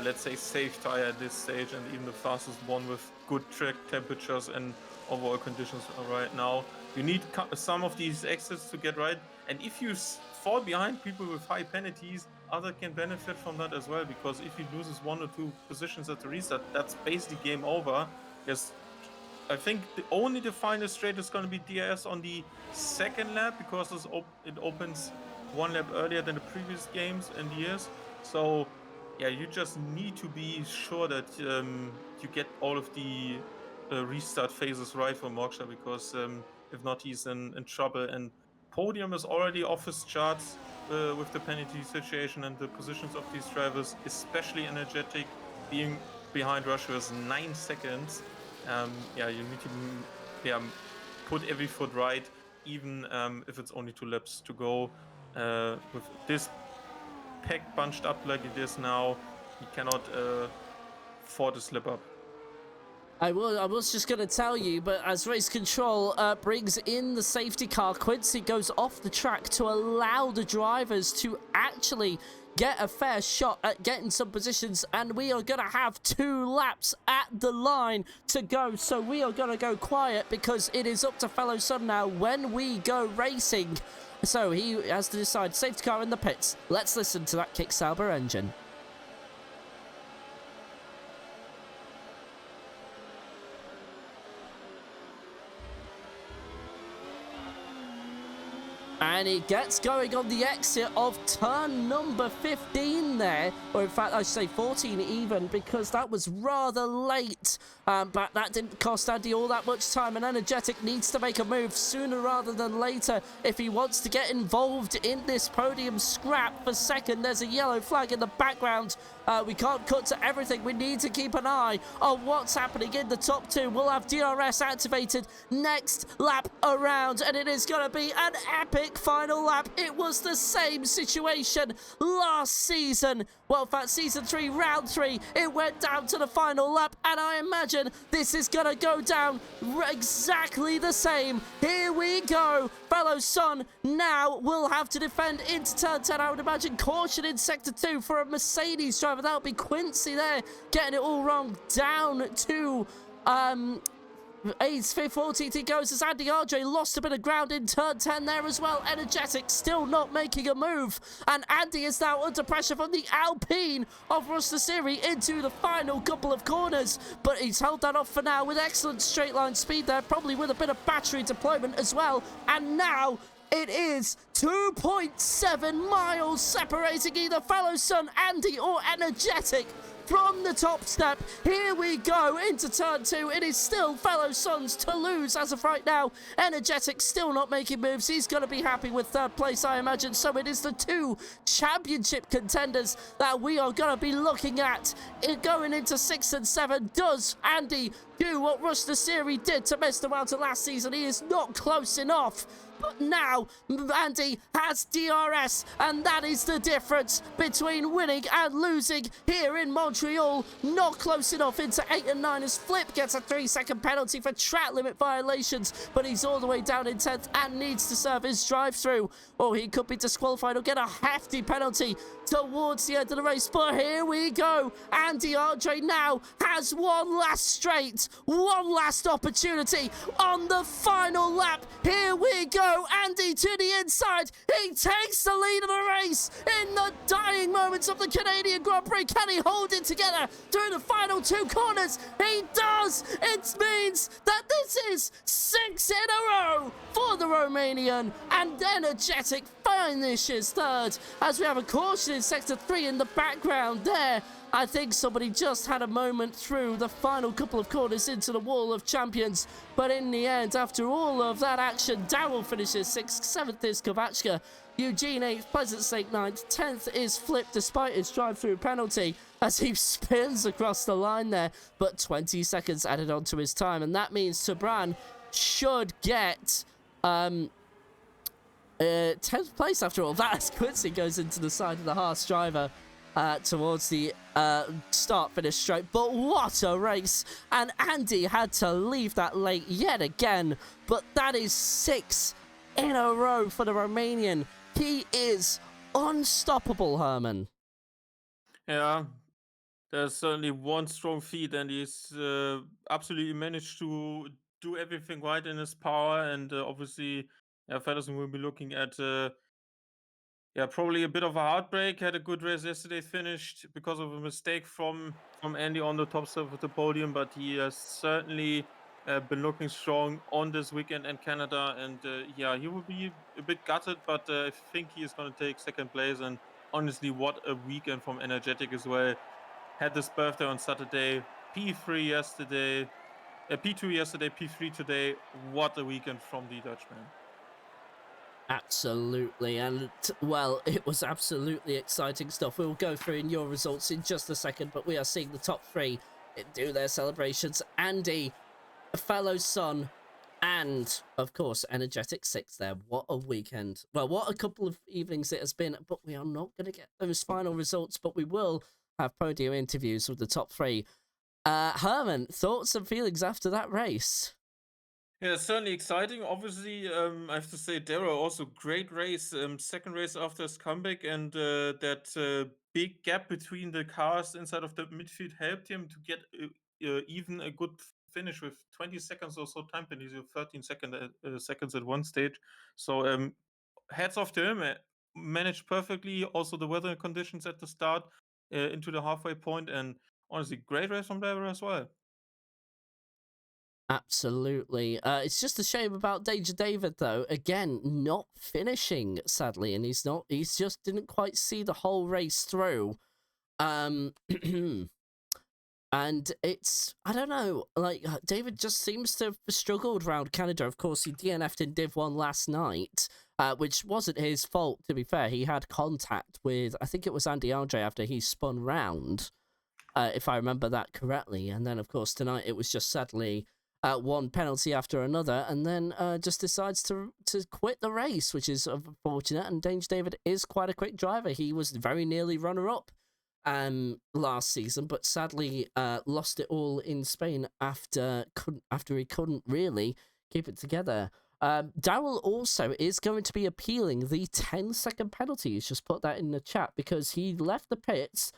let's say, safe tire at this stage, and even the fastest one with good track temperatures and overall conditions right now? You need some of these exits to get right, and if you fall behind people with high penalties, other can benefit from that as well, because if he loses 1 or 2 positions at the restart, that's basically game over. Yes, I think the final straight is going to be DRS on the 2nd lap, because it opens 1 lap earlier than the previous games and years. So yeah, you just need to be sure that you get all of the restart phases right for Moksha, because if not, he's in trouble. And Podium is already off his charts with the penalty situation and the positions of these drivers, especially Energetic being behind Rush with 9 seconds. You need to put every foot right, even if it's only 2 laps to go. With this pack bunched up like it is now, he cannot afford to slip up. I was just going to tell you, but as race control brings in the safety car, Quincy goes off the track to allow the drivers to actually get a fair shot at getting some positions, and we are going to have 2 laps at the line to go. So we are going to go quiet, because it is up to Fellow Son now when we go racing. So he has to decide. Safety car in the pits. Let's listen to that Kick-Sauber engine. And it gets going on the exit of turn number 15 there. Or in fact, I should say 14 even, because that was rather late. But that didn't cost Andy all that much time. And Energetic needs to make a move sooner rather than later if he wants to get involved in this podium scrap for second. There's a yellow flag in the background. We can't cut to everything. We need to keep an eye on what's happening in the top 2. We'll have DRS activated next lap around, and it is going to be an epic final lap. It was the same situation last season. Well, for season 3, round 3, it went down to the final lap, and I imagine this is going to go down exactly the same. Here we go. Fellow Son now will have to defend into turn 10. I would imagine caution in sector 2 for a Mercedes driver. That'll be Quincy there, getting it all wrong, down to 8:14 it goes as Andy Andre lost a bit of ground in turn 10 there as well. Energetic still not making a move. And Andy is now under pressure from the Alpine of Rustasiri into the final couple of corners. But he's held that off for now with excellent straight line speed there, probably with a bit of battery deployment as well. And now it is 2.7 miles separating either fellow son Andy or Energetic from the top step. Here we go into turn 2. It is still fellow sons to lose as of right now. Energetic still not making moves. He's going to be happy with third place, I imagine. So it is the 2 championship contenders that we are going to be looking at going into 6 and 7. Does Andy do what Rustasiri did to Mr. Mountain last season? He is not close enough. But now, Andy has DRS, and that is the difference between winning and losing here in Montreal. Not close enough into 8 and 9 as Flip gets a 3-second penalty for track limit violations, but he's all the way down in 10th and needs to serve his drive-through, or he could be disqualified or get a hefty penalty towards the end of the race. But here we go. Andy Andre now has one last opportunity on the final lap. Here we go. Andy to the inside. He takes the lead of the race in the dying moments of the Canadian Grand Prix. Can he hold it together through the final 2 corners? He does. It means that this is 6 in a row for the Romanian, and Energetic finishes third as we have a caution in sector 3 in the background there. I think somebody just had a moment through the final couple of corners into the wall of champions. But in the end, after all of that action, Daryl finishes 6th, 7th is Kovachka, Eugene 8th, Pleasant Snake 9th, 10th is Flip despite his drive-through penalty as he spins across the line there. But 20 seconds added on to his time, and that means Sabran should get 10th place after all that as Quincy goes into the side of the Haas driver towards the start-finish straight. But what a race, and Andy had to leave that late yet again, but that is 6 in a row for the Romanian. He is unstoppable, Herman. Yeah, there's certainly one strong feat, and he's absolutely managed to do everything right in his power. And obviously, Feddersen will be looking at probably a bit of a heartbreak. Had a good race yesterday, finished because of a mistake from Andy on the top step of the podium, but he has certainly been looking strong on this weekend in Canada. And he will be a bit gutted, but I think he is going to take second place. And honestly, what a weekend from Energetic as well. Had this birthday on Saturday, P3 yesterday, P2 yesterday, P3 today. What a weekend from the Dutchman. Absolutely, and well, it was absolutely exciting stuff. We'll go through in your results in just a second, but we are seeing the top 3 do their celebrations. Andy, a fellow son, and of course Energetic 6 there. What a weekend. Well, what a couple of evenings it has been, but we are not going to get those final results, but we will have podium interviews with the top 3. Herman, thoughts and feelings after that race? Yeah, certainly exciting. Obviously, I have to say, Darrow also great race. Second race after his comeback, and that big gap between the cars inside of the midfield helped him to get even a good finish with 20 seconds or so time penalty, 13 seconds at one stage. So hats off to him. Managed perfectly. Also the weather conditions at the start into the halfway point, and honestly, great race from Darrow as well. Absolutely. It's just a shame about Danger David, though. Again, not finishing, sadly, and he's just didn't quite see the whole race through. And it's, I don't know, like, David just seems to have struggled around Canada. Of course, he DNF'd in Div 1 last night, which wasn't his fault, to be fair. He had contact with, I think it was Andy Andre after he spun round, if I remember that correctly. And then, of course, tonight it was just sadly one penalty after another, and then just decides to quit the race, which is unfortunate. And Danger David is quite a quick driver. He was very nearly runner-up last season, but sadly lost it all in Spain after he couldn't really keep it together. Daryl also is going to be appealing the 10-second penalty. He's just put that in the chat because he left the pits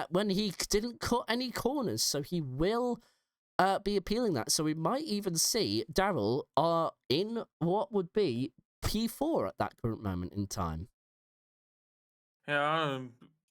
when he didn't cut any corners, so he will be appealing that. So we might even see Daryl in what would be P4 at that current moment in time. Yeah,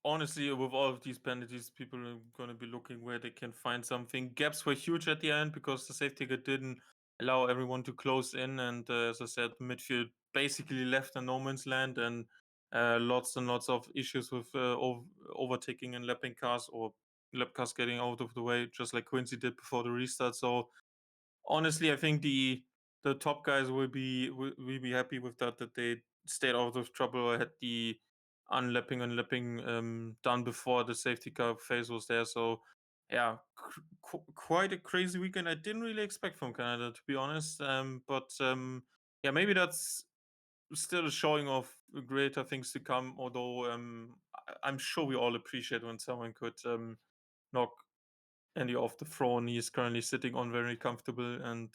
honestly, with all of these penalties, people are going to be looking where they can find something. Gaps were huge at the end because the safety car didn't allow everyone to close in. And as I said, midfield basically left in no man's land, and lots and lots of issues with overtaking and lapping cars, or lap cars getting out of the way, just like Quincy did before the restart. So honestly, I think the top guys will be happy with that they stayed out of trouble or had the unlapping done before the safety car phase was there. So yeah, quite a crazy weekend. I didn't really expect from Canada, to be honest. But yeah, maybe that's still a showing of greater things to come. Although I'm sure we all appreciate when someone could knock Andy off the throne. He is currently sitting on very comfortable, and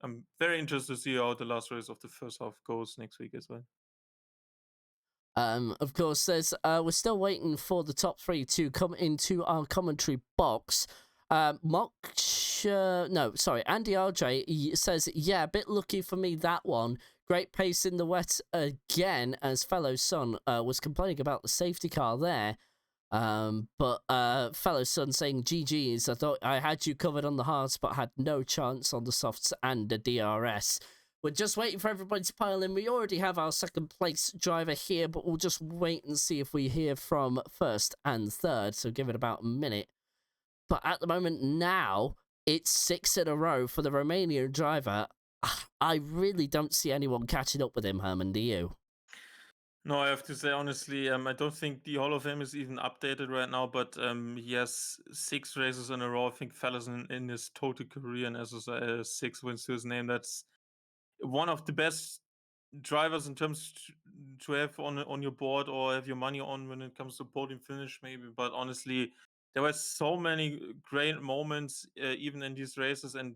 I'm very interested to see how the last race of the first half goes next week as well. Of course, we're still waiting for the top three to come into our commentary box. Andy RJ says, yeah, a bit lucky for me that one. Great pace in the wet again, as fellow son was complaining about the safety car there. But fellow son saying GG's, I thought I had you covered on the hards, but had no chance on the softs and the DRS. We're just waiting for everybody to pile in. We already have our second place driver here, but we'll just wait and see if we hear from first and third. So give it about a minute. But at the moment now, it's 6 in a row for the Romanian driver. I really don't see anyone catching up with him, Herman, do you? No, I have to say honestly, I don't think the Hall of Fame is even updated right now, but he has 6 races in a row. I think fellas in his total career, and as I say, 6 wins to his name. That's one of the best drivers in terms to have on your board or have your money on when it comes to podium finish, maybe. But honestly, there were so many great moments even in these races, and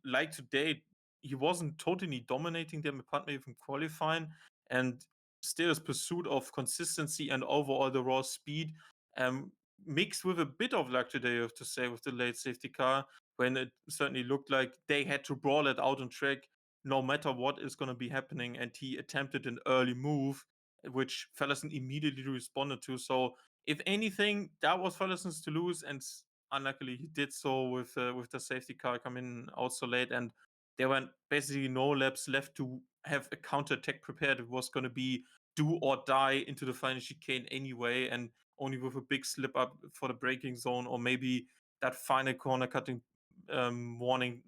like today, he wasn't totally dominating them apart even qualifying, and still his pursuit of consistency and overall the raw speed, um, mixed with a bit of luck today, I have to say, with the late safety car, when it certainly looked like they had to brawl it out on track no matter what is going to be happening. And he attempted an early move, which Fellison immediately responded to. So, if anything, that was Fellison's to lose, and unluckily he did so with the safety car coming out so late, and there were basically no laps left to have a counter attack prepared. It was going to be do or die into the final chicane anyway, and only with a big slip up for the braking zone, or maybe that final corner cutting warning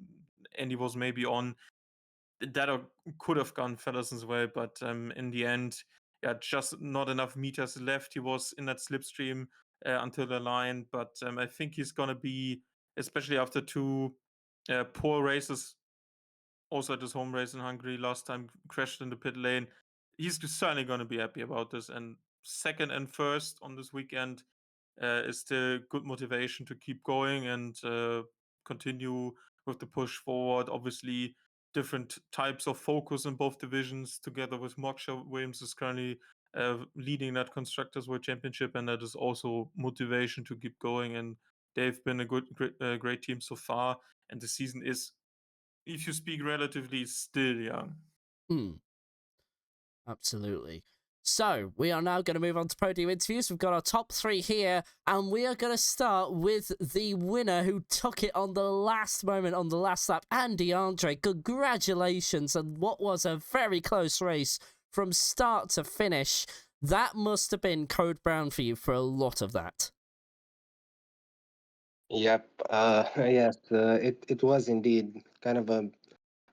Andy was maybe on, that could have gone Fellerson's way. But in the end, yeah, just not enough meters left. He was in that slipstream until the line, but I think he's gonna be, especially after 2 poor races, also at his home race in Hungary last time, crashed in the pit lane. He's certainly gonna be happy about this, and second and first on this weekend is still good motivation to keep going and continue with the push forward. Obviously, different types of focus in both divisions. Together with Moksha, Williams is currently leading that Constructors World Championship, and that is also motivation to keep going. And they've been a great team so far. And the season is, if you speak relatively, still young. Absolutely. So, we are now going to move on to podium interviews. We've got our top 3 here, and we are going to start with the winner who took it on the last moment, on the last lap, Andy Andre. Congratulations, and what was a very close race from start to finish. That must have been code brown for you for a lot of that. Yep. Yes, it was indeed kind of a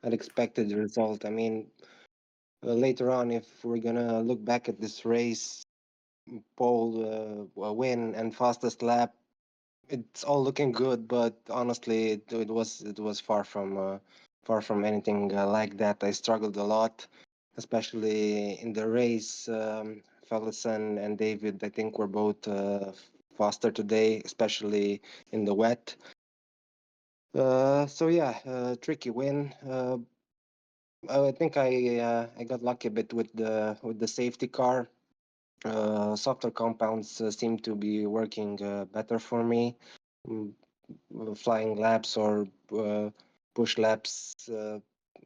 unexpected result. I mean, later on, if we're gonna look back at this race, pole win and fastest lap, it's all looking good. But honestly, it was far from anything like that. I struggled a lot, especially in the race. Fellison and David, I think, were both faster today, especially in the wet. So yeah, tricky win. I think I got lucky a bit with the safety car. Softer compounds seem to be working better for me. Mm, flying laps or push laps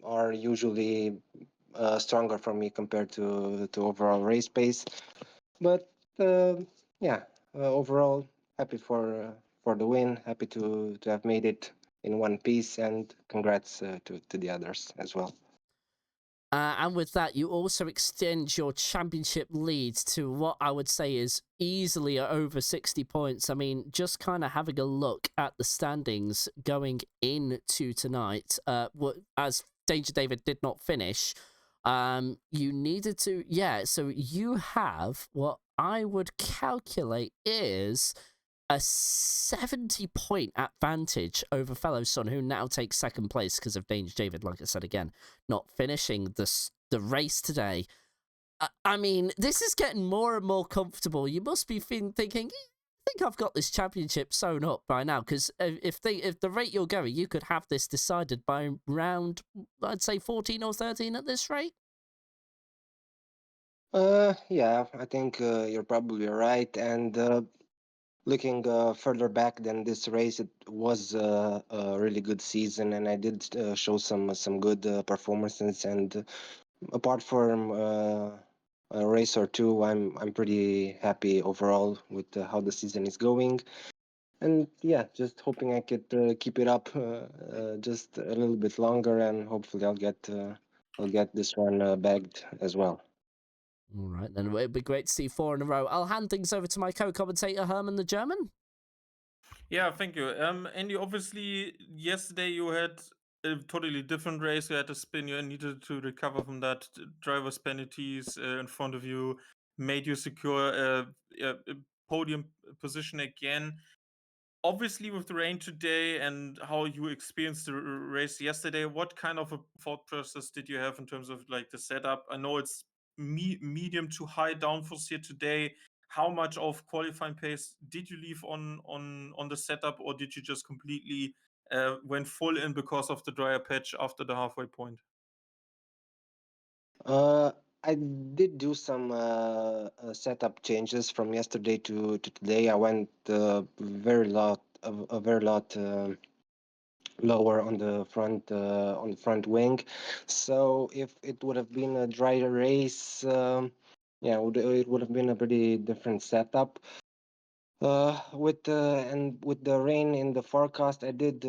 are usually stronger for me compared to overall race pace. But yeah, overall happy for the win. Happy to have made it in one piece, and congrats to the others as well. And with that, you also extend your championship lead to what I would say is easily over 60 points. I mean, just kind of having a look at the standings going into tonight, as Danger David did not finish, you needed to, yeah, so you have what I would calculate is a 70-point advantage over fellow son, who now takes second place because of Danger David, like I said again, not finishing the race today. I mean, this is getting more and more comfortable. You must be thinking, I think I've got this championship sewn up by now, because if the rate you're going, you could have this decided by round, I'd say 14 or 13 at this rate. Yeah, I think you're probably right. And looking further back than this race, it was a really good season, and I did show some good performances. And apart from a race or two, I'm pretty happy overall with how the season is going. And yeah, just hoping I could keep it up just a little bit longer, and hopefully I'll get this one bagged as well. All right, then it'd be great to see 4 in a row. I'll hand things over to my co-commentator Herman the German. Yeah, thank you. Andy, obviously, yesterday you had a totally different race. You had to spin. You needed to recover from that. Driver's penalties in front of you made you secure a podium position again. Obviously, with the rain today and how you experienced the race yesterday, what kind of a thought process did you have in terms of like the setup? I know it's medium to high downforce here today. How much of qualifying pace did you leave on the setup, or did you just completely went full in because of the drier patch after the halfway point? Uh, I did do some setup changes from yesterday to today. I went a very lot lower on the front wing. So if it would have been a drier race, yeah, it would have been a pretty different setup. With the rain in the forecast, I did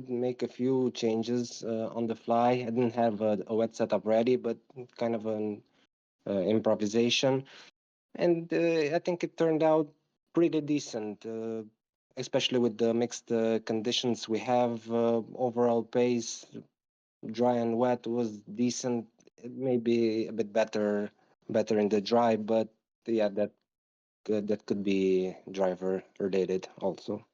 make a few changes on the fly. I didn't have a wet setup ready, but kind of an improvisation, and I think it turned out pretty decent, especially with the mixed conditions we have. Overall pace, dry and wet, was decent. It may be a bit better in the dry, but yeah, that could be driver related also.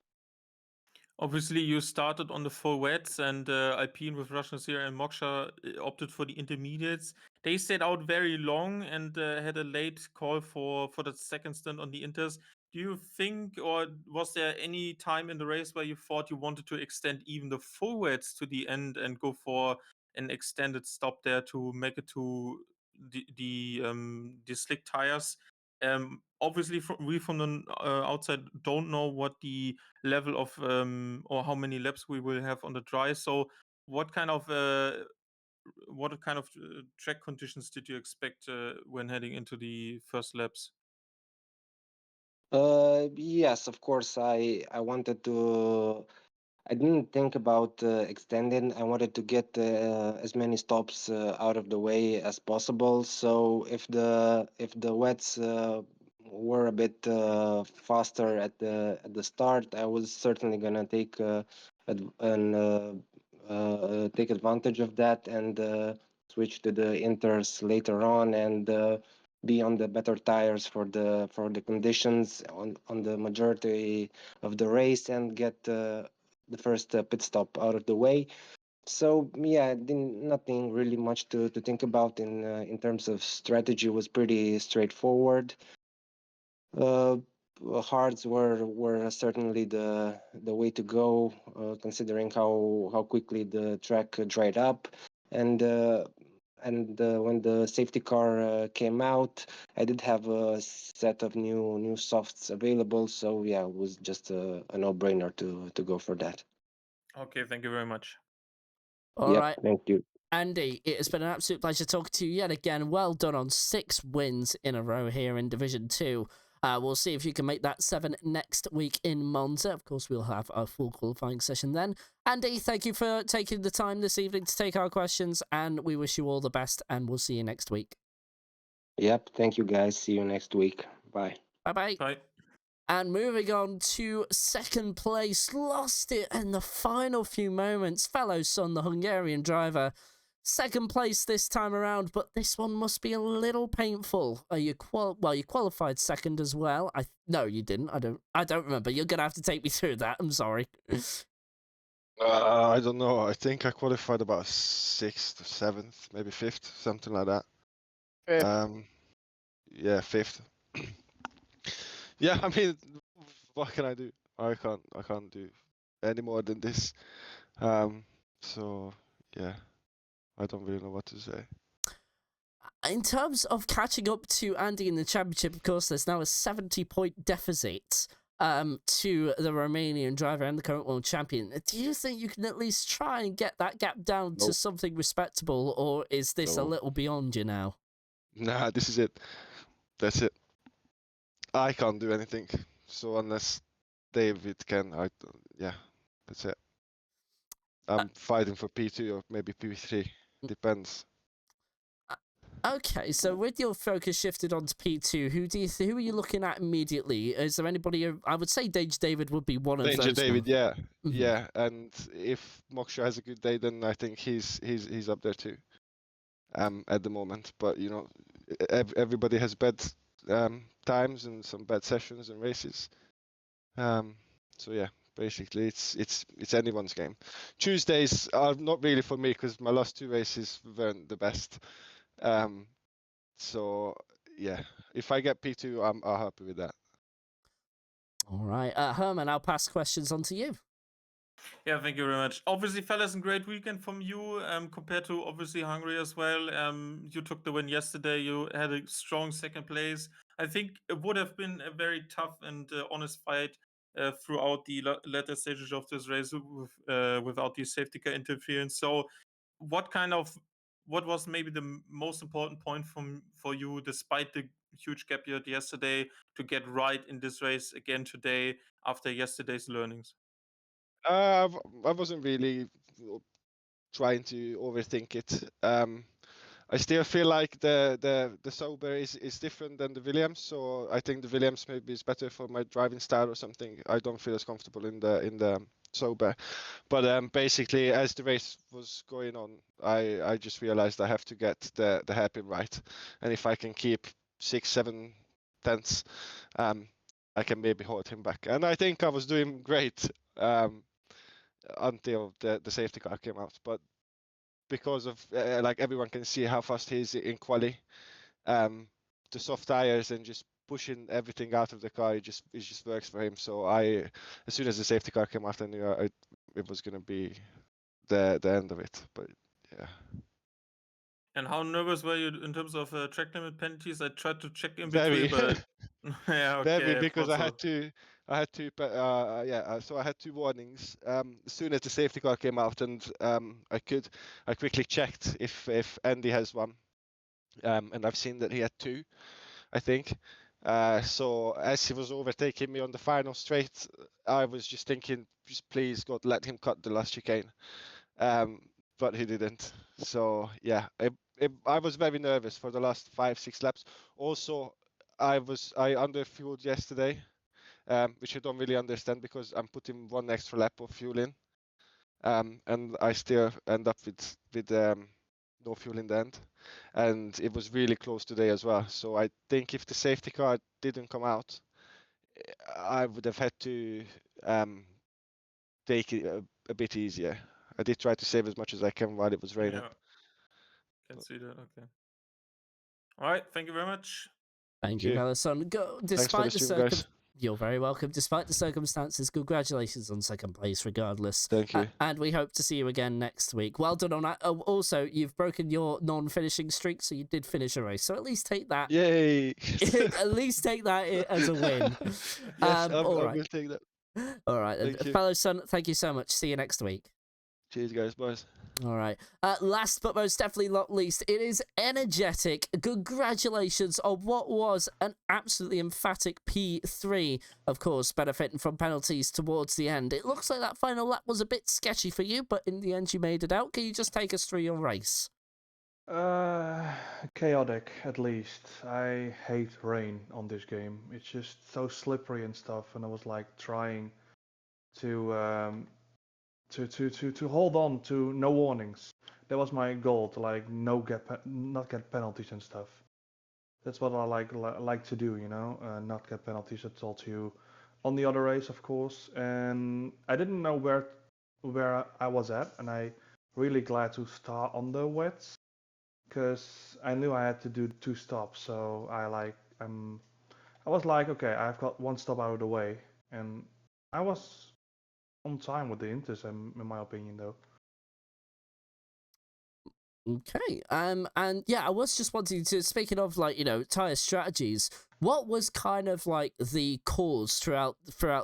Obviously, you started on the full wets, and Alpine with Russian Series and Moksha opted for the intermediates. They stayed out very long and had a late call for the second stint on the inters. Do you think, or was there any time in the race where you thought you wanted to extend even the full wets to the end and go for an extended stop there to make it to the slick tires? Obviously, we from the outside don't know what the level of or how many laps we will have on the dry. So what kind of track conditions did you expect when heading into the first laps? Yes, of course. I wanted to. I didn't think about extending. I wanted to get as many stops out of the way as possible. So if the wets were a bit faster at the start, I was certainly gonna take advantage of that and switch to the inters later on and be on the better tires for the conditions on the majority of the race and get the first pit stop out of the way. So yeah, nothing really much to think about in terms of strategy. Was pretty straightforward. Uh, Hards were certainly the way to go, considering how quickly the track dried up, and and when the safety car came out, I did have a set of new softs available. So yeah, it was just a no-brainer to go for that. Okay, thank you very much. All Yep, right. thank you. Andy, it has been an absolute pleasure talking to you yet again. Well done on 6 wins in a row here in Division 2. We'll see if you can make that 7 next week in Monza. Of course, we'll have a full qualifying session then. Andy, thank you for taking the time this evening to take our questions, and we wish you all the best, and we'll see you next week. Yep, thank you guys. See you next week. Bye. Bye-bye. Bye. And moving on to second place, lost it in the final few moments. Fellow son, the Hungarian driver. Second place this time around, but this one must be a little painful. You qualified second as well. No, you didn't. I don't remember. You're gonna have to take me through that. I'm sorry. I don't know. I think I qualified about 6th, 7th, maybe 5th, something like that. Fifth. Yeah, 5th. Yeah, I mean, what can I do? I can't do any more than this. So yeah, I don't really know what to say. In terms of catching up to Andy in the championship, of course, there's now a 70-point deficit to the Romanian driver and the current world champion. Do you think you can at least try and get that gap down to Nope. something respectable, or is this a No. little beyond you now? Nah, this is it. That's it. I can't do anything. So unless David can, yeah, that's it. I'm fighting for P2 or maybe P3. Depends. Okay, so with your focus shifted onto P2, who are you looking at immediately? Is there anybody? I would say Danger David would be one of Danger those. David, yeah, Mhm. yeah. And if Moksha has a good day, then I think he's up there too. At the moment, but you know, everybody has bad times and some bad sessions and races. So yeah, basically it's anyone's game. Tuesdays are not really for me because my last 2 races weren't the best. So yeah, if I get P2, I'm happy with that. All right, Herman, I'll pass questions on to you. Yeah, thank you very much. Obviously, fellas, a great weekend from you compared to obviously Hungary as well. You took the win yesterday. You had a strong second place. I think it would have been a very tough and honest fight throughout the latter stages of this race without the safety car interference. So, what was maybe the most important point for you, despite the huge gap you had yesterday, to get right in this race again today after yesterday's learnings? I wasn't really trying to overthink it. I still feel like the Sauber is different than the Williams, so I think the Williams maybe is better for my driving style or something. I don't feel as comfortable in the Sauber, but basically as the race was going on, I just realized I have to get the hairpin right, and if I can keep 6-7 tenths, I can maybe hold him back, and I think I was doing great until the safety car came out, but because of like everyone can see how fast he is in quali, the soft tires and just pushing everything out of the car, it just works for him. So as soon as the safety car came out, I knew it was gonna be the end of it. But yeah. And how nervous were you in terms of track limit penalties? I tried to check in Very, between, but yeah, okay, very, I because thought I so. had two, so I had 2 warnings. As soon as the safety car came out, and I quickly checked if Andy has one, and I've seen that he had 2, I think. So as he was overtaking me on the final straight, I was just thinking, just please God, let him cut the last chicane. But he didn't. So yeah, I was very nervous for the last 5-6 laps. Also, I underfueled yesterday, which I don't really understand because I'm putting 1 extra lap of fuel in, and I still end up with no fuel in the end. And it was really close today as well. So I think if the safety car didn't come out, I would have had to take it a bit easier. I did try to save as much as I can while it was raining. Yeah, can see that. Okay. All right. Thank you very much. Thank you, Galison. Thanks for the stream, guys. You're very welcome. Despite the circumstances, congratulations on second place regardless. Thank you. And we hope to see you again next week. Well done on that. Also, you've broken your non-finishing streak, so you did finish a race. So at least take that. Yay! At least take that as a win. Yes, all I right. will take that. All right. Thank you. Fellow son, thank you so much. See you next week. Cheers, guys. Boys. All right. Last but most definitely not least, it is Energetic. Congratulations on what was an absolutely emphatic P3, of course, benefiting from penalties towards the end. It looks like that final lap was a bit sketchy for you, but in the end you made it out. Can you just take us through your race? Chaotic, at least. I hate rain on this game. It's just so slippery and stuff, and I was like trying to hold on to no warnings. That was my goal, to like not get penalties and stuff. That's what I like to do, not get penalties. I told you on the other race, of course, and I didn't know where I was at, and I really glad to start on the wets because I knew I had to do 2 stops. So I was like, okay, I've got 1 stop out of the way, and I was on time with the Inters, in my opinion, though. Okay. And yeah, I was just wanting to, speaking of like, tire strategies, what was kind of like the cause throughout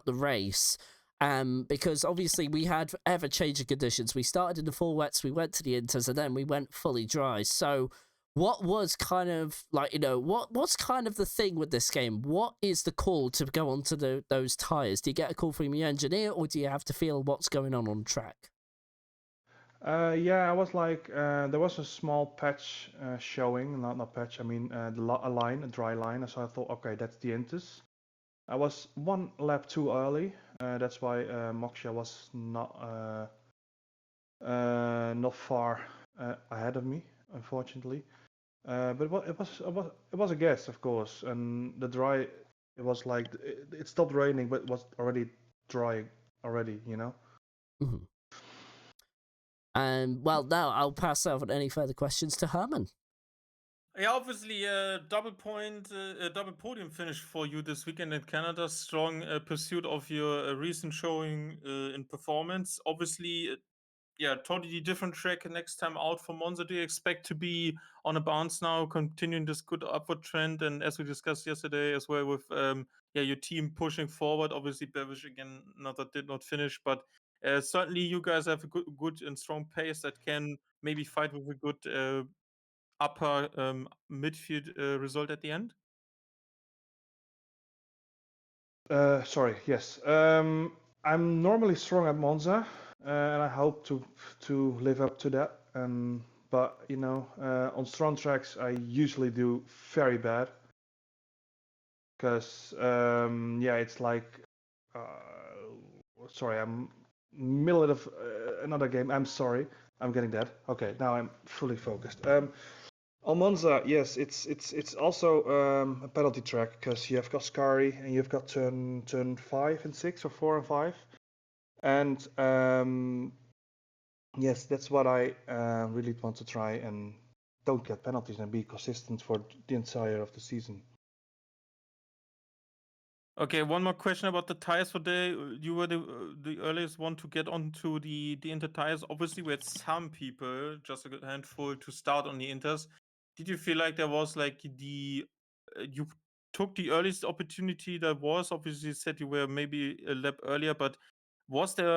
the race? Because obviously we had ever-changing conditions. We started in the full wets, we went to the Inters, and then we went fully dry. So what was kind of like, what's kind of the thing with this game? What is the call to go onto those tires? Do you get a call from your engineer, or do you have to feel what's going on track? Yeah, I was like, there was a small patch showing, not patch, I mean a dry line. So I thought, okay, that's the Inters. I was 1 lap too early. That's why Moksha was not far ahead of me, unfortunately. But it was a guess, of course, and the dry. It was like it stopped raining, but it was already dry already, Mm-hmm. Well, now I'll pass over any further questions to Herman. Yeah, obviously a double podium finish for you this weekend in Canada. Strong pursuit of your recent showing in performance. Obviously, yeah, totally different track next time out for Monza. Do you expect to be on a bounce now, continuing this good upward trend? And as we discussed yesterday as well with your team pushing forward. Obviously, Bevish again, did not finish, but certainly you guys have a good and strong pace that can maybe fight with a good upper midfield result at the end. Sorry. Yes. I'm normally strong at Monza, and I hope to live up to that. But on strong tracks, I usually do very bad because it's like sorry, I'm middle of another game. I'm sorry. I'm getting that. Okay, now I'm fully focused. On Monza, yes, it's also a penalty track because you have got Scari and you've got turn 5 and 6 or 4 and 5, and yes, that's what I really want to try and don't get penalties and be consistent for the entire of the season. Okay, one more question about the tires for you were the earliest one to get onto the Inter tires. Obviously, we had some people, just a good handful, to start on the Inters. Did you feel like there was like you took the earliest opportunity that was? Obviously, you said you were maybe a lap earlier, but was there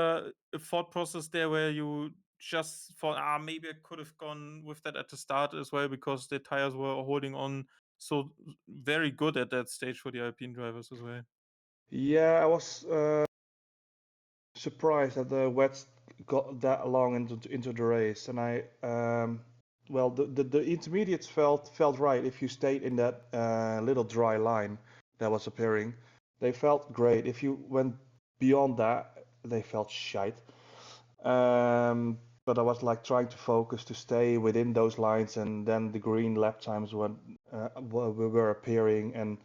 a thought process there where you just thought, maybe I could have gone with that at the start as well because the tires were holding on so very good at that stage for the Alpine drivers as well? Yeah, I was surprised that the wets got that long into the race, and I well the intermediates felt right if you stayed in that little dry line that was appearing. They felt great. If you went beyond that, they felt shite. But I was like trying to focus to stay within those lines, and then the green lap times were appearing, and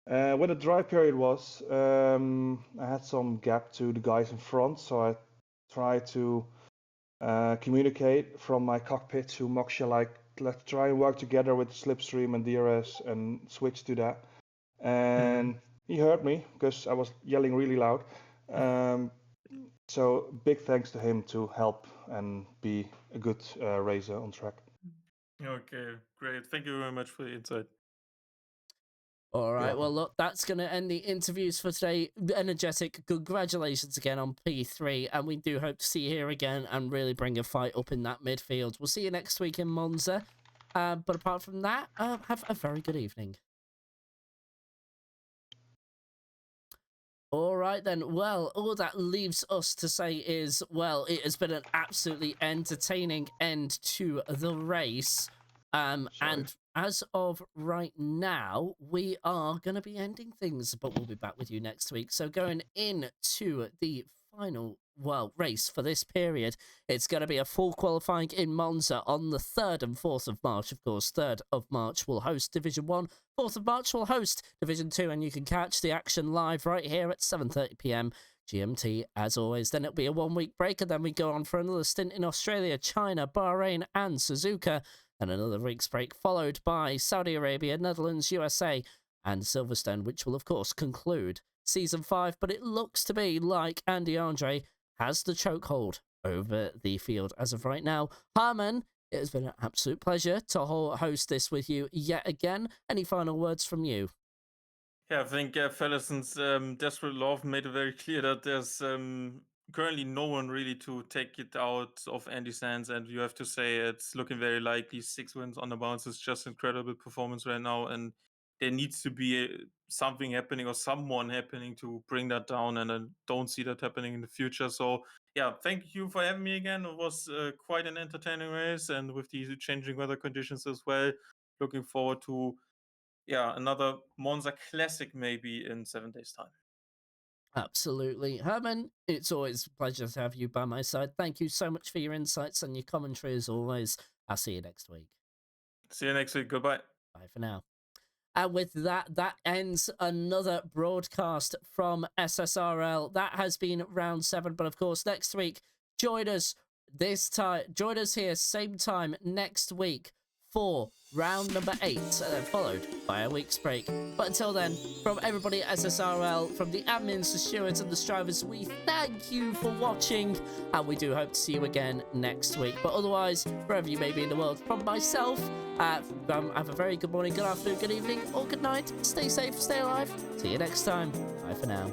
when the dry period was, I had some gap to the guys in front, so I tried to communicate from my cockpit to Moksha, like, let's try and work together with Slipstream and DRS and switch to that. And he heard me because I was yelling really loud. So big thanks to him to help and be a good racer on track. Okay, great. Thank you very much for the insight. All right, Yeah. well, look, that's going to end the interviews for today. Energetic, congratulations again on P3, and we do hope to see you here again and really bring a fight up in that midfield. We'll see you next week in Monza. But apart from that, have a very good evening. All right, then. Well, all that leaves us to say is, well, it has been an absolutely entertaining end to the race. And as of right now, we are going to be ending things, but we'll be back with you next week. So going into the final, well, race for this period, it's going to be a full qualifying in Monza on the 3rd and 4th of March. Of course, 3rd of March will host Division 1. 4th of March will host Division 2, and you can catch the action live right here at 7:30 p.m. GMT, as always. Then it'll be a 1 week break, and then we go on for another stint in Australia, China, Bahrain, and Suzuka, and another week's break, followed by Saudi Arabia, Netherlands, USA, and Silverstone, which will, of course, conclude Season 5. But it looks to be like Andy Andre has the chokehold over the field as of right now. Harman, it has been an absolute pleasure to host this with you yet again. Any final words from you? Yeah, I think Fellison's Desperate Love made it very clear that there's currently no one really to take it out of Andy's hands, and you have to say it's looking very likely. 6 wins on the bounce is just incredible performance right now, and there needs to be something happening or someone happening to bring that down, and I don't see that happening in the future. So yeah, thank you for having me again. It was quite an entertaining race, and with these changing weather conditions as well, looking forward to another Monza Classic maybe in 7 days' time. Absolutely. Herman, it's always a pleasure to have you by my side. Thank you so much for your insights and your commentary as always. I'll see you next week. See you next week. Goodbye. Bye for now. And with that, that ends another broadcast from SSRL. That has been round 7. But of course, next week, join us here, same time next week for round number 8, and then followed by a week's break. But until then, from everybody at SSRL, from the admins, the stewards, and the strivers, we thank you for watching, and we do hope to see you again next week. But otherwise, wherever you may be in the world, from myself, have a very good morning, good afternoon, good evening, or good night. Stay safe, stay alive. See you next time. Bye for now.